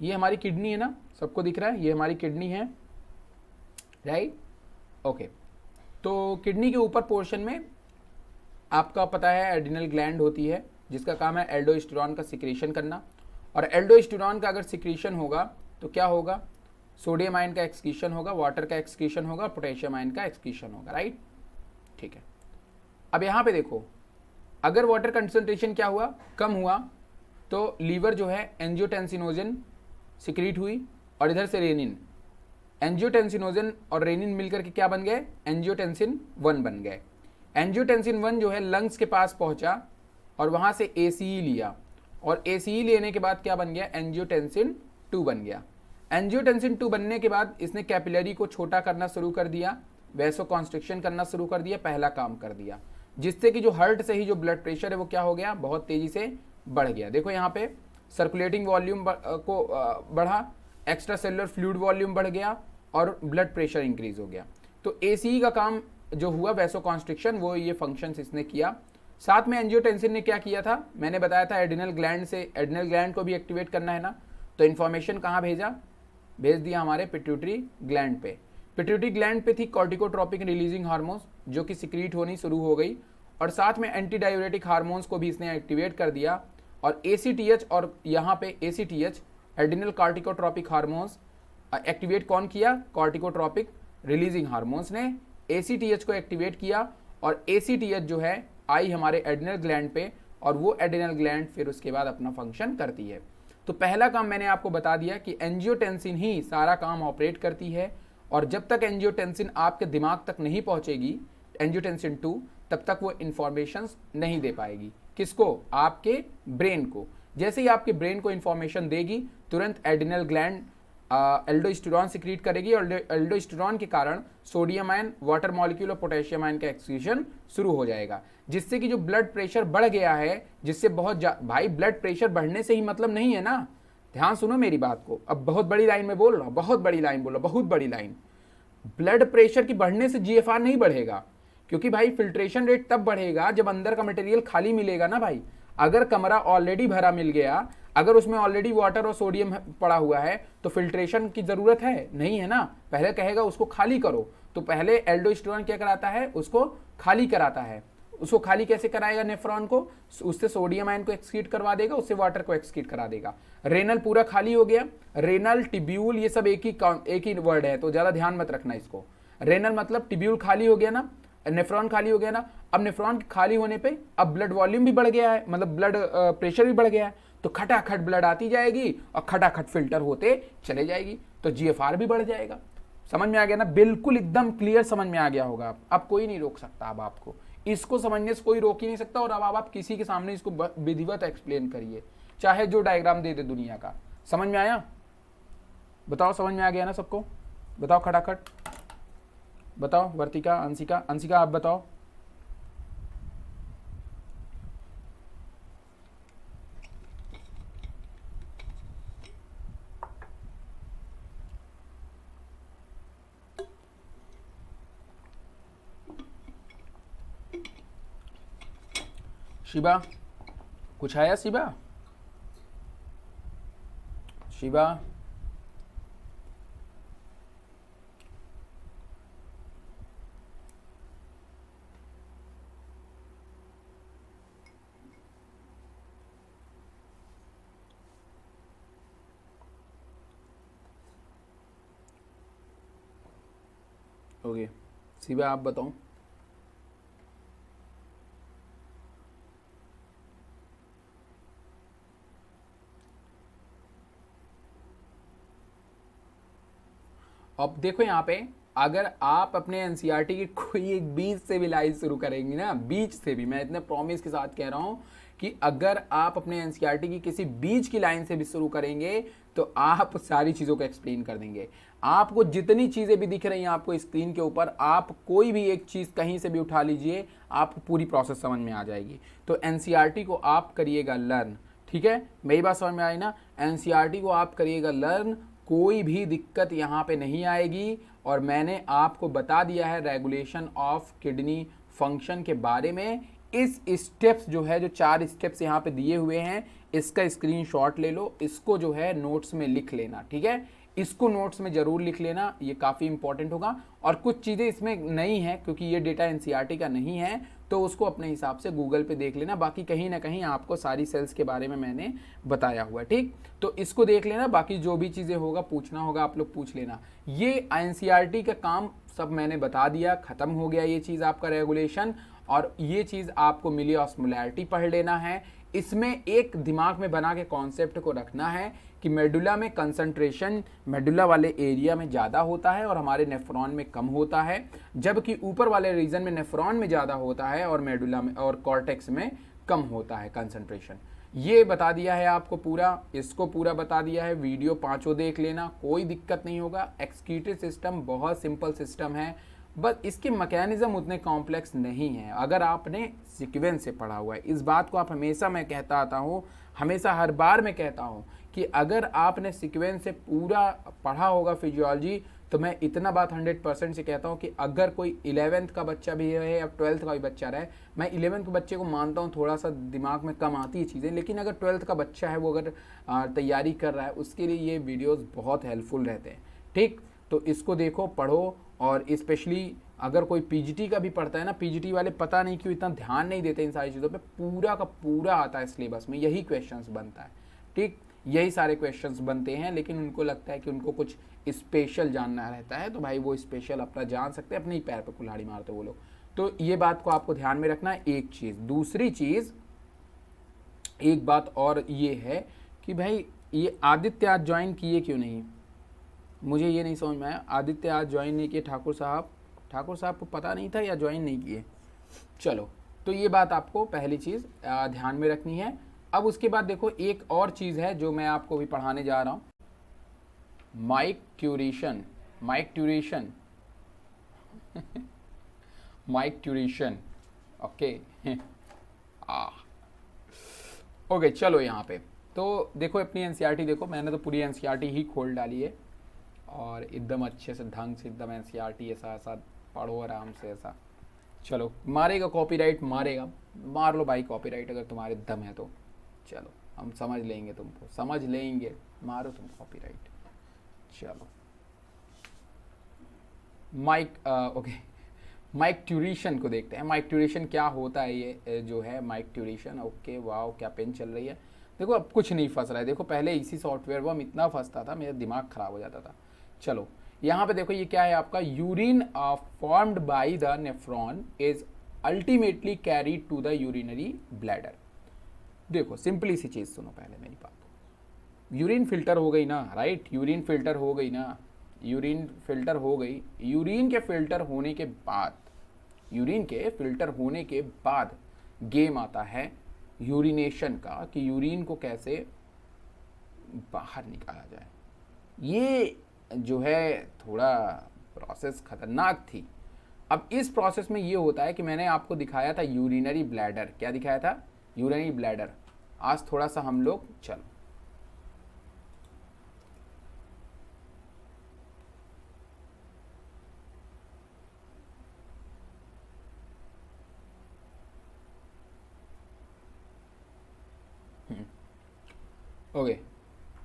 ये हमारी किडनी है ना, सबको दिख रहा है, ये हमारी किडनी है, राइट, ओके। तो किडनी के ऊपर पोर्शन में आपका पता है एड्रिनल ग्लैंड होती है, जिसका काम है एल्डोस्टेरोन का सिक्रीशन करना, और एल्डोस्टेरोन का अगर सिक्रीशन होगा तो क्या होगा? सोडियम आयन का एक्सक्रीशन होगा, वाटर का एक्सक्रीशन होगा, पोटेशियम आयन का एक्सक्रीशन होगा, राइट, ठीक है। अब यहाँ पे देखो, अगर वाटर कंसंट्रेशन क्या हुआ? कम हुआ, तो लीवर जो है एंजियोटेंसिनोजन सिक्रीट हुई, और इधर से रेनिन, एंजियोटेंसिनोजन और रेनिन मिलकर के क्या बन गए? एंजियोटेंसिन 1 बन गए। एंजियोटेंसिन 1 जो है लंग्स के पास पहुंचा और वहां से ACE लिया, और ACE लेने के बाद क्या बन गया? एंजियोटेंसिन 2 बन गया। एंजियोटेंसिन 2 बनने के बाद इसने कैपिलरी को छोटा करना शुरू कर दिया, वैसोकॉन्स्ट्रिक्शन करना शुरू कर दिया, पहला काम कर दिया, जिससे कि जो हार्ट से ही जो ब्लड प्रेशर है वो क्या हो गया? बहुत तेजी से बढ़ गया। देखो यहाँ पे सर्कुलेटिंग वॉल्यूम को बढ़ा, एक्स्ट्रा सेलुलर फ्लूइड वॉल्यूम बढ़ गया, और ब्लड प्रेशर इंक्रीज हो गया। तो ACE का काम जो हुआ वैसोकॉन्स्ट्रिक्शन, वो ये फंक्शंस इसने किया। साथ में एंजियोटेंसिन ने क्या किया था? मैंने बताया था एड्रिनल ग्लैंड से, एड्रिनल ग्लैंड को भी एक्टिवेट करना है ना, तो इन्फॉर्मेशन कहाँ भेजा? भेज दिया हमारे पिट्यूटरी ग्लैंड पे। पिट्यूटरी ग्लैंड पे थी कॉर्टिकोट्रोपिक रिलीजिंग हार्मोन्स जो कि सिक्रीट होनी शुरू हो गई, और साथ में एंटी डाययूरेटिक हार्मोन्स को भी इसने एक्टिवेट कर दिया, और ACTH, और यहाँ पे ACTH एड्रिनल कॉर्टिकोट्रोपिक हार्मोन्स एक्टिवेट कौन किया? कॉर्टिकोट्रोपिक रिलीजिंग हार्मोन्स ने ACTH को एक्टिवेट किया, और ACTH जो है आई हमारे एड्रिनल ग्लैंड पे, और वो एड्रिनल ग्लैंड फिर उसके बाद अपना फंक्शन करती है। तो पहला काम मैंने आपको बता दिया कि एंजियोटेंसिन ही सारा काम ऑपरेट करती है, और जब तक एंजियोटेंसिन आपके दिमाग तक नहीं पहुंचेगी, एंजियोटेंसिन 2, तब तक वो इंफॉर्मेशन नहीं दे पाएगी। किसको? आपके ब्रेन को। जैसे ही आपके ब्रेन को इंफॉर्मेशन देगी, तुरंत एड्रिनल ग्लैंड एल्डोस्टेरोन सिक्रीट करेगी, और एल्डोस्टेरोन के कारण सोडियम आयन, वाटर मॉलिक्यूल और पोटेशियम आयन का एक्सक्रीशन शुरू हो जाएगा, जिससे कि जो ब्लड प्रेशर बढ़ गया है, जिससे बहुत भाई ब्लड प्रेशर बढ़ने से ही मतलब नहीं है ना, ध्यान सुनो मेरी बात को। अब बहुत बड़ी लाइन में बोल रहा हूँ, बहुत बड़ी लाइन बोल रहा हूँ, बहुत बड़ी लाइन। ब्लड प्रेशर की बढ़ने से GFR नहीं बढ़ेगा, क्योंकि भाई फिल्ट्रेशन रेट तब बढ़ेगा जब अंदर का मटेरियल खाली मिलेगा ना भाई। अगर कमरा ऑलरेडी भरा मिल गया, अगर उसमें ऑलरेडी वाटर और सोडियम पड़ा हुआ है, तो फिल्ट्रेशन की जरूरत है नहीं, है ना। पहले कहेगा उसको खाली करो, तो पहले एल्डोस्टेरोन क्या कराता है? उसको खाली कराता है। उसको खाली कैसे कराएगा? नेफ्रॉन को, उससे सोडियम आयन को एक्सक्रीट करवा देगा, उससे वाटर को एक्सक्रीट करा देगा। रेनल पूरा खाली हो गया, रेनल, टिब्यूल, ये सब एक ही वर्ड है, तो ज्यादा ध्यान मत रखना इसको। रेनल मतलब टिब्यूल खाली हो गया ना, नेफ्रॉन खाली हो गया ना, अब नेफ्रॉन खाली होने पे अब ब्लड वॉल्यूम भी बढ़ गया है, मतलब ब्लड प्रेशर भी बढ़ गया है, तो खटाखट ब्लड आती जाएगी और खटाखट फिल्टर होते चले जाएगी, तो जीएफआर भी बढ़ जाएगा। समझ में आ गया ना, बिल्कुल एकदम क्लियर समझ में आ गया होगा। अब कोई नहीं रोक सकता, अब आपको इसको समझने से कोई रोक ही नहीं सकता। और अब आप किसी के सामने इसको विधिवत एक्सप्लेन करिए, चाहे जो डायग्राम दे दे दुनिया का। समझ में आया? बताओ, समझ में आ गया ना सबको? बताओ खटाखट, बताओ वर्तिका, अंशिका, अंशिका आप बताओ। शिवा कुछ आया? शिवा, शिवा ओके, शिवा आप बताओ। अब देखो यहाँ पे, अगर आप अपने एनसीईआरटी की कोई एक बीच से भी लाइन शुरू करेंगे ना, बीच से भी, मैं इतने प्रॉमिस के साथ कह रहा हूँ कि अगर आप अपने एनसीईआरटी की किसी बीच की लाइन से भी शुरू करेंगे तो आप सारी चीज़ों को एक्सप्लेन कर देंगे। आपको जितनी चीज़ें भी दिख रही हैं आपको स्क्रीन के ऊपर, आप कोई भी एक चीज़ कहीं से भी उठा लीजिए, आपको पूरी प्रोसेस समझ में आ जाएगी। तो एनसीईआरटी को आप करिएगा लर्न, ठीक है? मेरी बात समझ में आई ना? एनसीईआरटी को आप करिएगा लर्न, कोई भी दिक्कत यहाँ पे नहीं आएगी। और मैंने आपको बता दिया है रेगुलेशन ऑफ किडनी फंक्शन के बारे में। इस स्टेप्स जो है, जो 4 स्टेप्स यहाँ पे दिए हुए हैं, इसका स्क्रीनशॉट ले लो, इसको जो है नोट्स में लिख लेना, ठीक है? इसको नोट्स में जरूर लिख लेना, ये काफ़ी इंपॉर्टेंट होगा। और कुछ चीज़ें इसमें नई हैं क्योंकि ये डेटा एनसीईआरटी का नहीं है, तो उसको अपने हिसाब से गूगल पे देख लेना। बाकी कहीं ना कहीं आपको सारी सेल्स के बारे में मैंने बताया हुआ है, ठीक? तो इसको देख लेना, बाकी जो भी चीज़ें होगा पूछना होगा आप लोग पूछ लेना। ये एनसीईआरटी का काम सब मैंने बता दिया, ख़त्म हो गया ये चीज़ आपका रेगुलेशन। और ये चीज़ आपको मिली ऑस्मोलैरिटी पढ़ लेना है। इसमें एक दिमाग में बना के कॉन्सेप्ट को रखना है कि मेडुला में कंसंट्रेशन मेडुला वाले एरिया में ज़्यादा होता है और हमारे नेफ्रॉन में कम होता है, जबकि ऊपर वाले रीजन में नेफ्रॉन में ज़्यादा होता है और मेडुला में और कॉर्टेक्स में कम होता है कंसंट्रेशन। ये बता दिया है आपको पूरा, इसको पूरा बता दिया है। वीडियो 5 देख लेना, कोई दिक्कत नहीं होगा। एक्सक्रीटरी सिस्टम बहुत सिंपल सिस्टम है, बस इसके मैकेनिज्म उतने कॉम्प्लेक्स नहीं है अगर आपने सीक्वेंस से पढ़ा हुआ है। इस बात को आप हमेशा, मैं कहता आता हूँ, हमेशा हर बार मैं कहता हूँ कि अगर आपने सीक्वेंस से पूरा पढ़ा होगा फिजियोलॉजी, तो मैं इतना बात 100% से कहता हूँ कि अगर कोई 11th का बच्चा भी रहे या 12th का भी बच्चा रहे, मैं 11th के बच्चे को मानता हूँ थोड़ा सा दिमाग में कम आती है चीज़ें, लेकिन अगर 12th का बच्चा है, वो अगर तैयारी कर रहा है, उसके लिए ये वीडियोज़ बहुत हेल्पफुल रहते हैं, ठीक? तो इसको देखो, पढ़ो। और स्पेशली अगर कोई पीजीटी का भी पढ़ता है ना, पीजीटी वाले पता नहीं क्यों इतना ध्यान नहीं देते इन सारी चीज़ों पे, पूरा का पूरा आता है सिलेबस में, यही क्वेश्चंस बनता है, ठीक? यही सारे क्वेश्चंस बनते हैं, लेकिन उनको लगता है कि उनको कुछ स्पेशल जानना रहता है, तो भाई वो स्पेशल अपना जान सकते हैं, अपने ही पैर पर कुल्हाड़ी मारते वो लोग। तो ये बात को आपको ध्यान में रखना है, एक चीज़। दूसरी चीज़, एक बात और ये है कि भाई ये आदित्य आज ज्वाइन किए क्यों नहीं, मुझे ये नहीं समझ में आया। आदित्य आज ज्वाइन नहीं किए, ठाकुर साहब को पता नहीं था या ज्वाइन नहीं किए? चलो, तो ये बात आपको पहली चीज़ ध्यान में रखनी है। अब उसके बाद देखो, एक और चीज़ है जो मैं आपको भी पढ़ाने जा रहा हूँ, माइक ट्यूरेशन। ओके ओके, चलो यहाँ पे तो देखो अपनी एनसीईआरटी देखो, मैंने तो पूरी एनसीईआरटी ही खोल डाली है और एकदम अच्छे से ढंग से एकदम एनसीईआरटी ऐसा ऐसा पढ़ो आराम से ऐसा। चलो, मारेगा कॉपीराइट, मारेगा, मार लो भाई कॉपीराइट अगर तुम्हारे दम है तो। चलो, हम समझ लेंगे, तुमको समझ लेंगे, मारो तुम कॉपीराइट। चलो, ओके, माइक ट्यूरेशन को देखते हैं। माइक ट्यूरेशन क्या होता है, ये जो है माइक ट्यूरेशन। ओके, वाओ, क्या पेन चल रही है। देखो अब कुछ नहीं फंस रहा है। देखो पहले इसी सॉफ्टवेयर में इतना फंसता था, मेरा दिमाग ख़राब हो जाता था। चलो, यहाँ पे देखो ये क्या है आपका, urine formed by the nephron is ultimately carried to the urinary bladder. देखो सिंपली सी चीज सुनो पहले मेरी बात, यूरिन फिल्टर हो गई ना, राइट, यूरिन फिल्टर हो गई ना, यूरिन फिल्टर हो गई। यूरिन के फिल्टर होने के बाद, यूरिन के फिल्टर होने के बाद गेम आता है यूरिनेशन का, कि यूरिन को कैसे बाहर निकाला जाए। ये जो है थोड़ा प्रोसेस खतरनाक थी। अब इस प्रोसेस में ये होता है कि मैंने आपको दिखाया था यूरिनरी ब्लैडर, क्या दिखाया था, यूरिनरी ब्लैडर। आज थोड़ा सा हम लोग चलो ओके।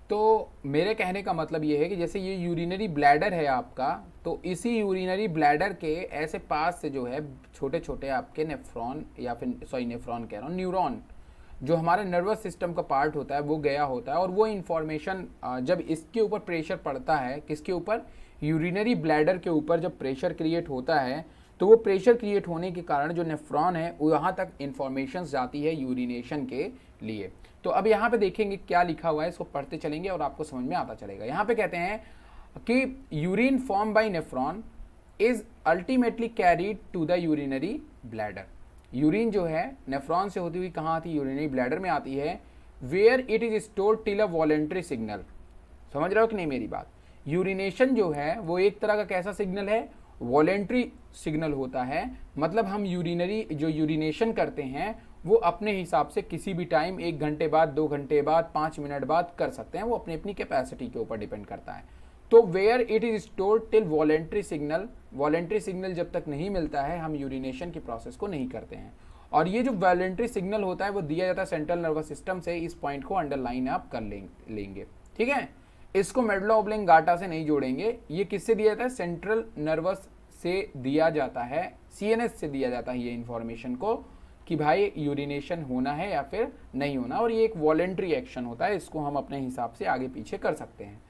तो मेरे कहने का मतलब ये है कि जैसे ये यूरिनरी ब्लैडर है आपका, तो इसी यूरिनरी ब्लैडर के ऐसे पास से जो है छोटे छोटे आपके नेफ्रॉन, या फिर सॉरी नेफ्रॉन कह रहा हूँ, न्यूरॉन, जो हमारे नर्वस सिस्टम का पार्ट होता है वो गया होता है। और वो इन्फॉर्मेशन जब इसके ऊपर प्रेशर पड़ता है, किसके ऊपर, यूरिनरी ब्लैडर के ऊपर जब प्रेशर क्रिएट होता है, तो वो प्रेशर क्रिएट होने के कारण जो नेफ्रॉन है वहाँ तक इन्फॉर्मेशन जाती है यूरिनेशन के लिए। तो अब यहाँ पे देखेंगे क्या लिखा हुआ है, इसको पढ़ते चलेंगे और आपको समझ में आता चलेगा। यहाँ पे कहते हैं कि urine form by nephron is ultimately carried to the urinary bladder. Urine जो है नेफ्रॉन से होती हुई कहाँ आती है, यूरिनरी ब्लैडर में आती है, where it is stored till a voluntary signal. समझ रहे हो कि नहीं मेरी बात, यूरिनेशन जो है वो एक तरह का कैसा सिग्नल है, वॉलेंट्री सिग्नल होता है। मतलब हम यूरिनरी जो यूरिनेशन करते हैं वो अपने हिसाब से किसी भी टाइम, 1 घंटे बाद, 2 घंटे बाद, 5 मिनट बाद कर सकते हैं, वो अपनी अपनी कैपेसिटी के ऊपर डिपेंड करता है। तो where it is stored till voluntary signal, voluntary signal जब तक नहीं मिलता है हम यूरिनेशन की प्रोसेस को नहीं करते हैं। और ये जो वॉलेंट्री सिग्नल होता है वो दिया जाता है सेंट्रल नर्वस सिस्टम से। इस पॉइंट को अंडरलाइन आप कर लेंगे, ठीक है। इसको मेडुला ऑब्लिंगाटा से नहीं जोड़ेंगे, ये किससे दिया जाता है, सेंट्रल नर्वस से दिया जाता है, सीएनएस से दिया जाता है ये इंफॉर्मेशन को, कि भाई यूरिनेशन होना है या फिर नहीं होना। और ये एक वॉलेंट्री एक्शन होता है, इसको हम अपने हिसाब से आगे पीछे कर सकते हैं।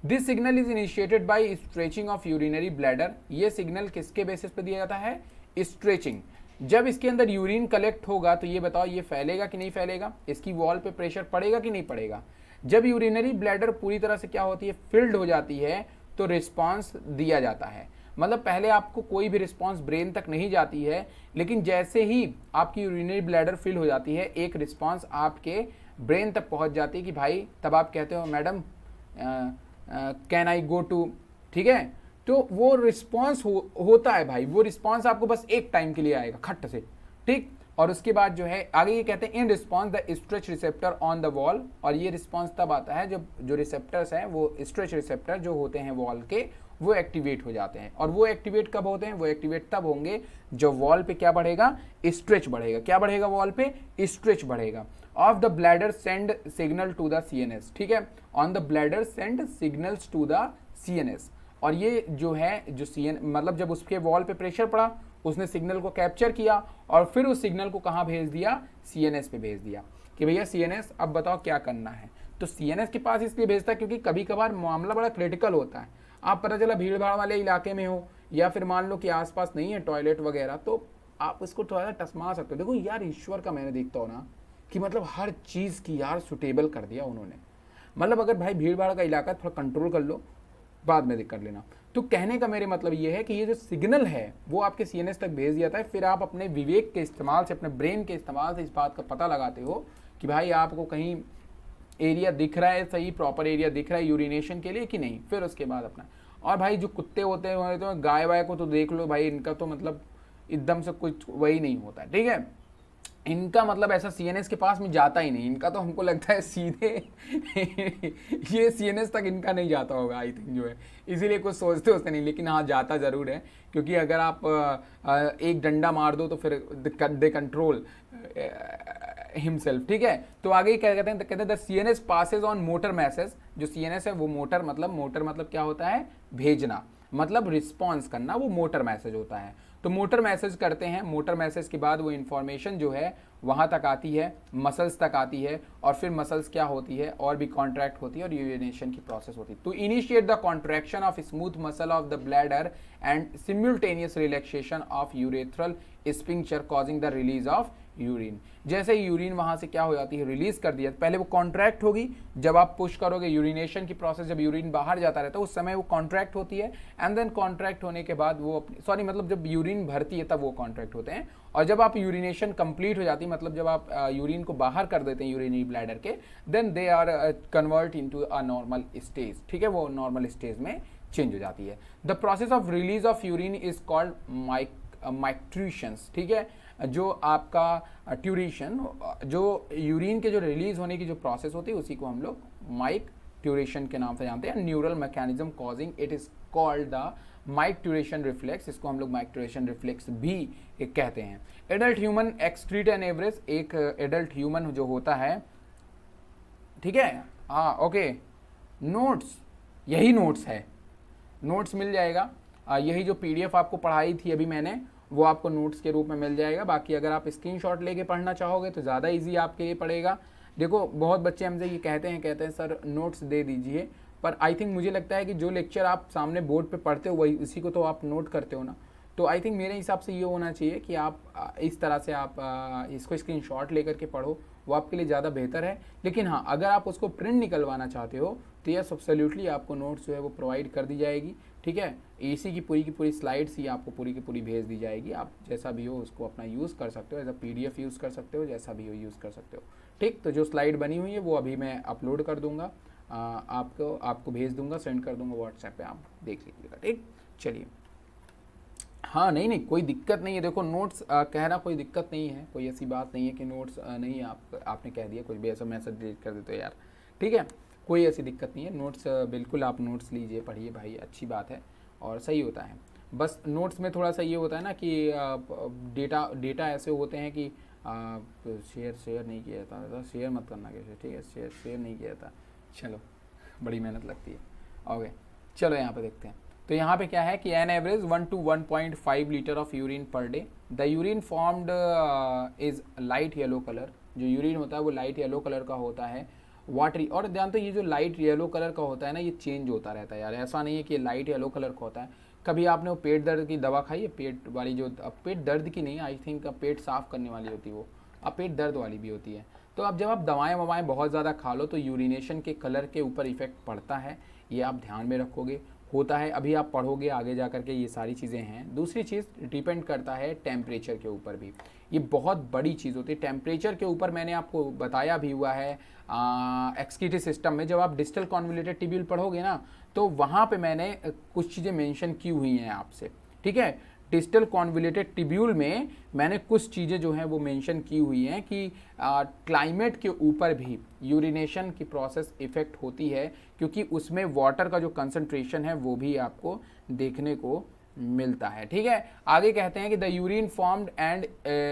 This signal is initiated by stretching of urinary bladder. ये सिग्नल किसके बेसिस पे दिया जाता है, स्ट्रेचिंग। जब इसके अंदर यूरिन कलेक्ट होगा तो ये बताओ ये फैलेगा कि नहीं फैलेगा, इसकी वॉल पे प्रेशर पड़ेगा कि नहीं पड़ेगा। जब यूरिनरी ब्लैडर पूरी तरह से क्या होती है, फिल्ड हो जाती है, तो रिस्पॉन्स दिया जाता है। मतलब पहले आपको कोई भी रिस्पांस ब्रेन तक नहीं जाती है, लेकिन जैसे ही आपकी यूरिनरी ब्लैडर फिल हो जाती है एक रिस्पांस आपके ब्रेन तक पहुंच जाती है कि भाई, तब आप कहते हो madam can I go to, ठीक है। तो वो रिस्पांस होता है भाई, वो रिस्पांस आपको बस एक टाइम के लिए आएगा खट से, ठीक। और उसके बाद जो है आगे ये कहते हैं इन response the stretch receptor on the wall. और ये रिस्पांस तब आता है जब जो रिसेप्टर्स हैं वो स्ट्रेच रिसेप्टर जो होते हैं वॉल के, वो एक्टिवेट हो जाते हैं। और वो एक्टिवेट कब होते हैं, वो एक्टिवेट तब होंगे जब वॉल पे क्या बढ़ेगा, स्ट्रेच बढ़ेगा। क्या बढ़ेगा वॉल पे, स्ट्रेच बढ़ेगा। Of the bladder send signal to the CNS, ठीक है, on the bladder send signals to the CNS. और ये जो है जो सीएन मतलब जब उसके वॉल पे प्रेशर पड़ा, उसने सिग्नल को कैप्चर किया और फिर उस सिग्नल को कहाँ भेज दिया, सीएनएस पे भेज दिया कि भैया सीएनएस अब बताओ क्या करना है। तो सीएनएस के पास इसलिए भेजता है क्योंकि कभी कभार मामला बड़ा क्रिटिकल होता है। आप पता चला भीड़ भाड़ वाले इलाके में हो, या फिर मान लो कि आसपास नहीं है टॉयलेट वगैरह, तो आप इसको थोड़ा सा टसमा सकते हो। देखो यार, ईश्वर का मैंने देखता हूँ ना कि मतलब हर चीज़ की यार सुटेबल कर दिया उन्होंने। मतलब अगर भाई भीड़ भाड़ का इलाका थोड़ा कंट्रोल कर लो, बाद में कर लेना। तो कहने का मेरे मतलब ये है कि ये जो सिग्नल है वो आपके सीएनएस तक भेज दिया था। फिर आप अपने विवेक के इस्तेमाल से, अपने ब्रेन के इस्तेमाल से इस बात का पता लगाते हो कि भाई आपको कहीं एरिया दिख रहा है, सही प्रॉपर एरिया दिख रहा है यूरिनेशन के लिए कि नहीं। फिर उसके बाद अपना, और भाई जो कुत्ते होते हैं तो गाय वाय को तो देख लो भाई, इनका तो मतलब एकदम से कुछ वही नहीं होता है, ठीक है। इनका मतलब ऐसा सीएनएस के पास में जाता ही नहीं, इनका तो हमको लगता है सीधे ये सीएनएस तक इनका नहीं जाता होगा आई थिंक जो है, इसीलिए कुछ सोचते होते नहीं। लेकिन हाँ, जाता ज़रूर है, क्योंकि अगर आप एक डंडा मार दो तो फिर दे कंट्रोल हिमसेल्फ, ठीक है। तो आगे क्या कहते हैं the CNS passes on motor message. जो सीएनएस है वो मोटर मतलब क्या होता है, भेजना, मतलब रिस्पॉन्स करना, वो मोटर मैसेज होता है। तो मोटर मैसेज करते हैं, मोटर मैसेज के बाद वो इन्फॉर्मेशन जो है वहाँ तक आती है, मसल्स तक आती है, और फिर मसल्स क्या होती है और भी कॉन्ट्रैक्ट होती है और यूरिनेशन की प्रोसेस होती है। To initiate the contraction of smooth muscle of the bladder and simultaneous relaxation of urethral sphincter causing the release of urine. जैसे ही यूरिन वहां से क्या हो जाती है, रिलीज कर दिया, पहले वो कॉन्ट्रैक्ट होगी, जब आप पुश करोगे यूरिनेशन की प्रोसेस, जब यूरिन बाहर जाता रहता है उस समय वो कॉन्ट्रैक्ट होती है, एंड देन कॉन्ट्रैक्ट होने के बाद वो मतलब जब यूरिन भरती है तब वो कॉन्ट्रैक्ट होते हैं, और जब आप यूरिनेशन कंप्लीट हो जाती है, मतलब जब आप यूरिन को बाहर कर देते हैं यूरिनरी ब्लैडर के, then they are convert into a normal stage. ठीक है, वो नॉर्मल स्टेज में चेंज हो जाती है। The process of release of urine is called micturitions. ठीक है, जो आपका ट्यूरेशन, जो यूरिन के जो रिलीज होने की जो प्रोसेस होती है उसी को हम लोग माइक्ट्यूरेशन के नाम से जानते हैं। Neural mechanism causing it is called the micturition reflex, इसको हम लोग माइक्ट्यूरेशन रिफ्लेक्स भी एक कहते हैं। Adult human excrete an average, एक एडल्ट ह्यूमन जो होता है, ठीक है, हाँ ओके, नोट्स, यही नोट्स है, नोट्स मिल जाएगा, यही जो पीडीएफ आपको पढ़ाई थी अभी मैंने, वो आपको नोट्स के रूप में मिल जाएगा। बाकी अगर आप स्क्रीनशॉट लेके पढ़ना चाहोगे तो ज़्यादा इजी आपके लिए पड़ेगा। देखो बहुत बच्चे हमसे ये कहते हैं सर नोट्स दे दीजिए, पर आई थिंक मुझे लगता है कि जो लेक्चर आप सामने बोर्ड पे पढ़ते हो वही उसी को तो आप नोट करते हो ना, तो आई थिंक मेरे हिसाब से ये होना चाहिए कि आप इस तरह से आप इसको स्क्रीनशॉट लेकर के पढ़ो, वो आपके लिए ज़्यादा बेहतर है। लेकिन हाँ, अगर आप उसको प्रिंट निकलवाना चाहते हो तो यस एब्सोल्युटली आपको नोट्स जो है वो प्रोवाइड कर दी जाएगी। ठीक है, इसी की पूरी स्लाइड्स ही आपको पूरी की पूरी भेज दी जाएगी, आप जैसा भी हो उसको अपना यूज़ कर सकते हो, एज अ पीडीएफ यूज़ कर सकते हो, जैसा भी हो यूज़ कर सकते हो। ठीक, तो जो स्लाइड बनी हुई है वो अभी मैं अपलोड कर दूंगा, आपको भेज दूंगा, सेंड कर दूंगा व्हाट्सएप पे, आप देख लीजिएगा। ठीक, चलिए, हाँ नहीं कोई दिक्कत नहीं है। देखो नोट्स कहना कोई दिक्कत नहीं है, कोई ऐसी बात नहीं है कि नोट्स नहीं है, आपने कह दिया कोई भी ऐसा मैसेज डिलीट कर देते हो यार, ठीक है, कोई ऐसी दिक्कत नहीं है। नोट्स बिल्कुल आप नोट्स लीजिए, पढ़िए भाई, अच्छी बात है और सही होता है। बस नोट्स में थोड़ा सा ये होता है ना कि डेटा ऐसे होते हैं कि शेयर नहीं किया जाता, शेयर मत करना कैसे, ठीक है, शेयर नहीं किया जाता, चलो बड़ी मेहनत लगती है। ओके, चलो यहाँ पे देखते हैं। तो यहाँ पे क्या है कि an average 1 to 1.5 litre of urine per day. The urine formed is light yellow colour, जो यूरिन होता है वो लाइट येलो कलर का होता है, वाटरी। और जानते हो ये जो लाइट येलो कलर का होता है ना, ये चेंज होता रहता है यार, ऐसा नहीं है कि लाइट येलो कलर का होता है। कभी आपने वो पेट दर्द की दवा खाई है, पेट वाली जो, पेट दर्द की नहीं, आई थिंक पेट साफ करने वाली होती है वो, अब पेट दर्द वाली भी होती है। तो अब जब आप दवाएं बहुत ज़्यादा खा लो तो यूरिनेशन के कलर के ऊपर इफेक्ट पड़ता है, ये आप ध्यान में रखोगे, होता है, अभी आप पढ़ोगे आगे जा करके ये सारी चीज़ें हैं। दूसरी चीज़ डिपेंड करता है टेम्परेचर के ऊपर भी, ये बहुत बड़ी चीज़ होती है। टेम्परेचर के ऊपर मैंने आपको बताया भी हुआ है एक्सक्रीटरी सिस्टम में, जब आप डिस्टल कॉन्वोल्यूटेड ट्यूब्यूल पढ़ोगे ना तो वहाँ पे मैंने कुछ चीज़ें मेंशन की हुई हैं आपसे, ठीक है। डिस्टल कॉन्वोल्यूटेड ट्यूब्यूल में मैंने कुछ चीज़ें जो हैं वो मेंशन की हुई हैं कि क्लाइमेट के ऊपर भी यूरिनेशन की प्रोसेस इफेक्ट होती है, क्योंकि उसमें वाटर का जो कंसंट्रेशन है वो भी आपको देखने को मिलता है, ठीक है। आगे कहते हैं कि the urine formed and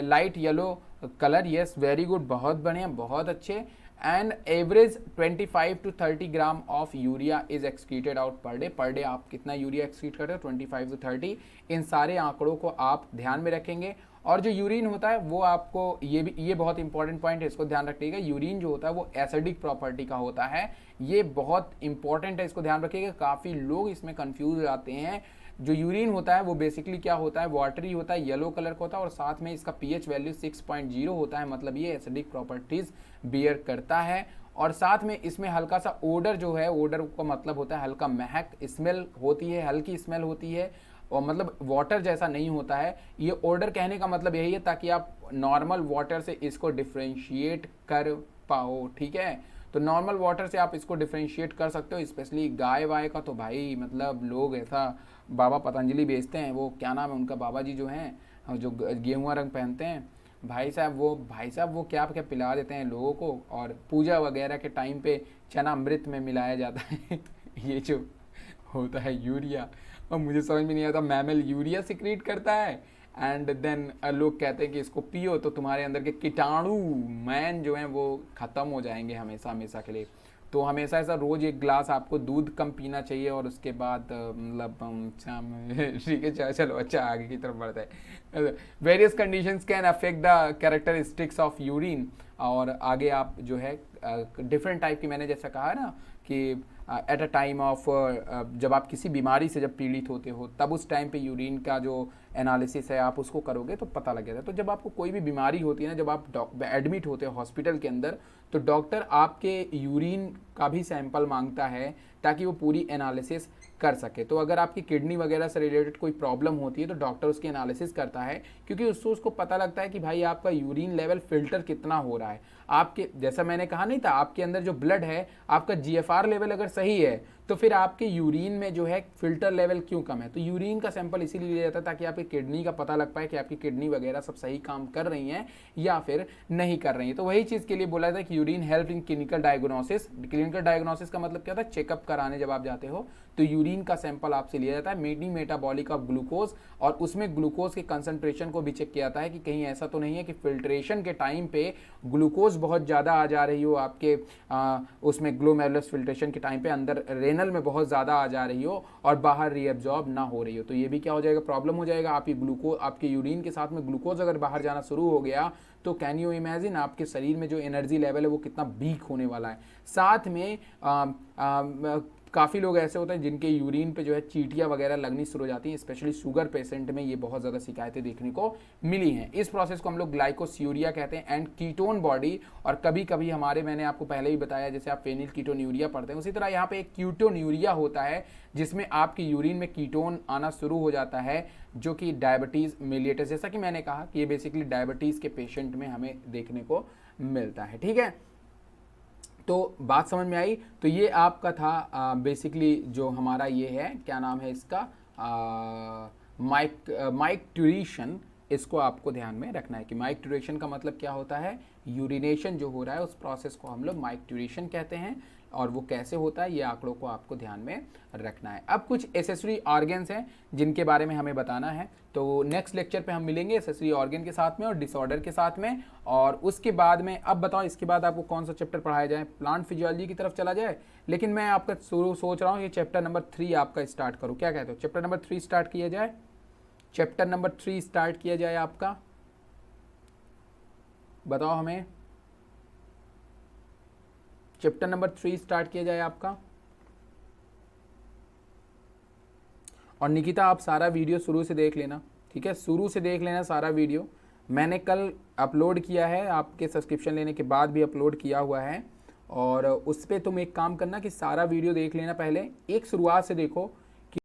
light yellow colour, yes very good, बहुत बढ़िया, बहुत अच्छे। And average 25 to 30 gram of urea is excreted out per day आप कितना यूरिया एक्सक्रीट करते हो, 25 to 30। इन सारे आंकड़ों को आप ध्यान में रखेंगे। और जो यूरिन होता है वो आपको, ये बहुत इंपॉर्टेंट पॉइंट है, इसको ध्यान रखिएगा। यूरिन जो होता है वो एसिडिक प्रॉपर्टी का होता है, ये बहुत इंपॉर्टेंट है, इसको ध्यान रखिएगा। काफ़ी लोग इसमें कंफ्यूज हो जाते हैं। जो यूरिन होता है वो बेसिकली क्या होता है, वाटरी होता है, येलो कलर का होता है, और साथ में इसका पीएच वैल्यू 6.0 होता है, मतलब ये एसिडिक प्रॉपर्टीज बियर करता है। और साथ में इसमें हल्का सा ओडर जो है, ओडर का मतलब होता है हल्का महक, स्मेल होती है, हल्की स्मेल होती है, और मतलब वाटर जैसा नहीं होता है। ये ओडर कहने का मतलब यही है ताकि आप नॉर्मल वाटर से इसको डिफ्रेंशिएट कर पाओ, ठीक है। तो नॉर्मल वाटर से आप इसको डिफ्रेंशिएट कर सकते हो। स्पेशली गाय वाय का तो भाई मतलब लोग ऐसा, बाबा पतंजलि बेचते हैं, वो क्या नाम है उनका, बाबा जी जो हैं, जो गेहुआ रंग पहनते हैं, भाई साहब वो क्या क्या पिला देते हैं लोगों को। और पूजा वगैरह के टाइम पे चना अमृत में मिलाया जाता है ये जो होता है यूरिया, और मुझे समझ में नहीं आता, मैमल यूरिया सिक्रीट करता है, एंड देन लोग कहते हैं कि इसको पियो तो तुम्हारे अंदर के कीटाणु मैन जो हैं वो ख़त्म हो जाएंगे हमेशा हमेशा के लिए। तो हमेशा ऐसा रोज एक ग्लास आपको दूध कम पीना चाहिए, और उसके बाद मतलब ठीक है, चलो अच्छा आगे की तरफ बढ़ता है। Various conditions can affect the characteristics of urine, और आगे आप जो है डिफरेंट टाइप की, मैंने जैसा कहा ना कि एट अ टाइम ऑफ, जब आप किसी बीमारी से जब पीड़ित होते हो तब उस टाइम पे यूरिन का जो एनालिसिस है आप उसको करोगे तो पता लग जाता है। तो जब आपको कोई भी बीमारी होती है ना, जब आप एडमिट होते हो हॉस्पिटल के अंदर, तो डॉक्टर आपके यूरिन का भी सैंपल मांगता है ताकि वो पूरी एनालिसिस कर सके। तो अगर आपकी किडनी वगैरह से रिलेटेड कोई प्रॉब्लम होती है तो डॉक्टर उसकी एनालिसिस करता है, क्योंकि उससे उसको पता लगता है कि भाई आपका यूरिन लेवल फिल्टर कितना हो रहा है। आपके जैसा मैंने कहा नहीं था, आपके अंदर जो ब्लड है, आपका जीएफआर लेवल अगर सही है तो फिर आपके यूरिन में जो है फिल्टर लेवल क्यों कम है। तो यूरिन का सैंपल इसीलिए लिया जाता है ताकि आपकी किडनी का पता लग पाए कि आपकी किडनी वगैरह सब सही काम कर रही हैं या फिर नहीं कर रही हैं। तो वही चीज़ के लिए बोला था कि urine help in clinical diagnosis. Clinical diagnosis का मतलब क्या होता है, चेकअप कराने जब आप जाते हो तो यूरिन का सैंपल आपसे लिया जाता है, मेटाबॉलिक ऑफ ग्लूकोज, और उसमें ग्लूकोज के कंसंट्रेशन को भी चेक किया जाता है कि कहीं ऐसा तो नहीं है कि फिल्ट्रेशन के टाइम पे ग्लूकोज बहुत ज़्यादा आ जा रही हो आपके उसमें ग्लोमेरुलस फिल्ट्रेशन के टाइम पे अंदर रेनल में बहुत ज़्यादा आ जा रही हो और बाहर रीएब्जॉर्ब ना हो रही हो। तो ये भी क्या हो जाएगा, प्रॉब्लम हो जाएगा। आपकी ग्लूकोज, आपके यूरिन के साथ में ग्लूकोज अगर बाहर जाना शुरू हो गया तो कैन यू इमेजिन आपके शरीर में जो एनर्जी लेवल है वो कितना वीक होने वाला है। साथ में काफ़ी लोग ऐसे होते हैं जिनके यूरिन पे जो है चींटियाँ वगैरह लगनी शुरू हो जाती हैं, स्पेशली शुगर पेशेंट में ये बहुत ज़्यादा शिकायतें देखने को मिली हैं। इस प्रोसेस को हम लोग ग्लाइकोस्यूरिया कहते हैं एंड कीटोन बॉडी। और कभी कभी हमारे, मैंने आपको पहले ही बताया, जैसे आप फेनिल कीटोन्यूरिया पढ़ते हैं उसी तरह यहाँ पे एक कीटोन्यूरिया होता है जिसमें आपकी यूरिन में कीटोन आना शुरू हो जाता है, जो कि डायबिटीज़ मेलिटस, जैसा कि मैंने कहा कि ये बेसिकली डायबिटीज़ के पेशेंट में हमें देखने को मिलता है। ठीक है, तो बात समझ में आई। तो ये आपका था बेसिकली जो हमारा ये है, क्या नाम है इसका, माइक्टुरेशन। इसको आपको ध्यान में रखना है कि माइक्टुरेशन का मतलब क्या होता है, यूरिनेशन जो हो रहा है उस प्रोसेस को हम लोग माइक्टुरेशन कहते हैं, और वो कैसे होता है ये आंकड़ों को आपको ध्यान में रखना है। अब कुछ एसेसरी ऑर्गन्स हैं जिनके बारे में हमें बताना है, तो नेक्स्ट लेक्चर पे हम मिलेंगे एसेसरी ऑर्गन के साथ में और डिसऑर्डर के साथ में। और उसके बाद में, अब बताओ इसके बाद आपको कौन सा चैप्टर पढ़ाया जाए, प्लांट फिजियोलॉजी की तरफ चला जाए। लेकिन मैं आपका सोच रहा हूँ ये चैप्टर नंबर 3 आपका स्टार्ट करूँ, क्या कहते हो, चैप्टर नंबर 3 स्टार्ट किया जाए, चैप्टर नंबर 3 स्टार्ट किया जाए आपका, बताओ हमें, चैप्टर नंबर 3 स्टार्ट किया जाए आपका। और निकिता आप सारा वीडियो शुरू से देख लेना, ठीक है, शुरू से देख लेना सारा वीडियो। मैंने कल अपलोड किया है, आपके सब्सक्रिप्शन लेने के बाद भी अपलोड किया हुआ है, और उस पर तुम एक काम करना कि सारा वीडियो देख लेना, पहले एक शुरुआत से देखो,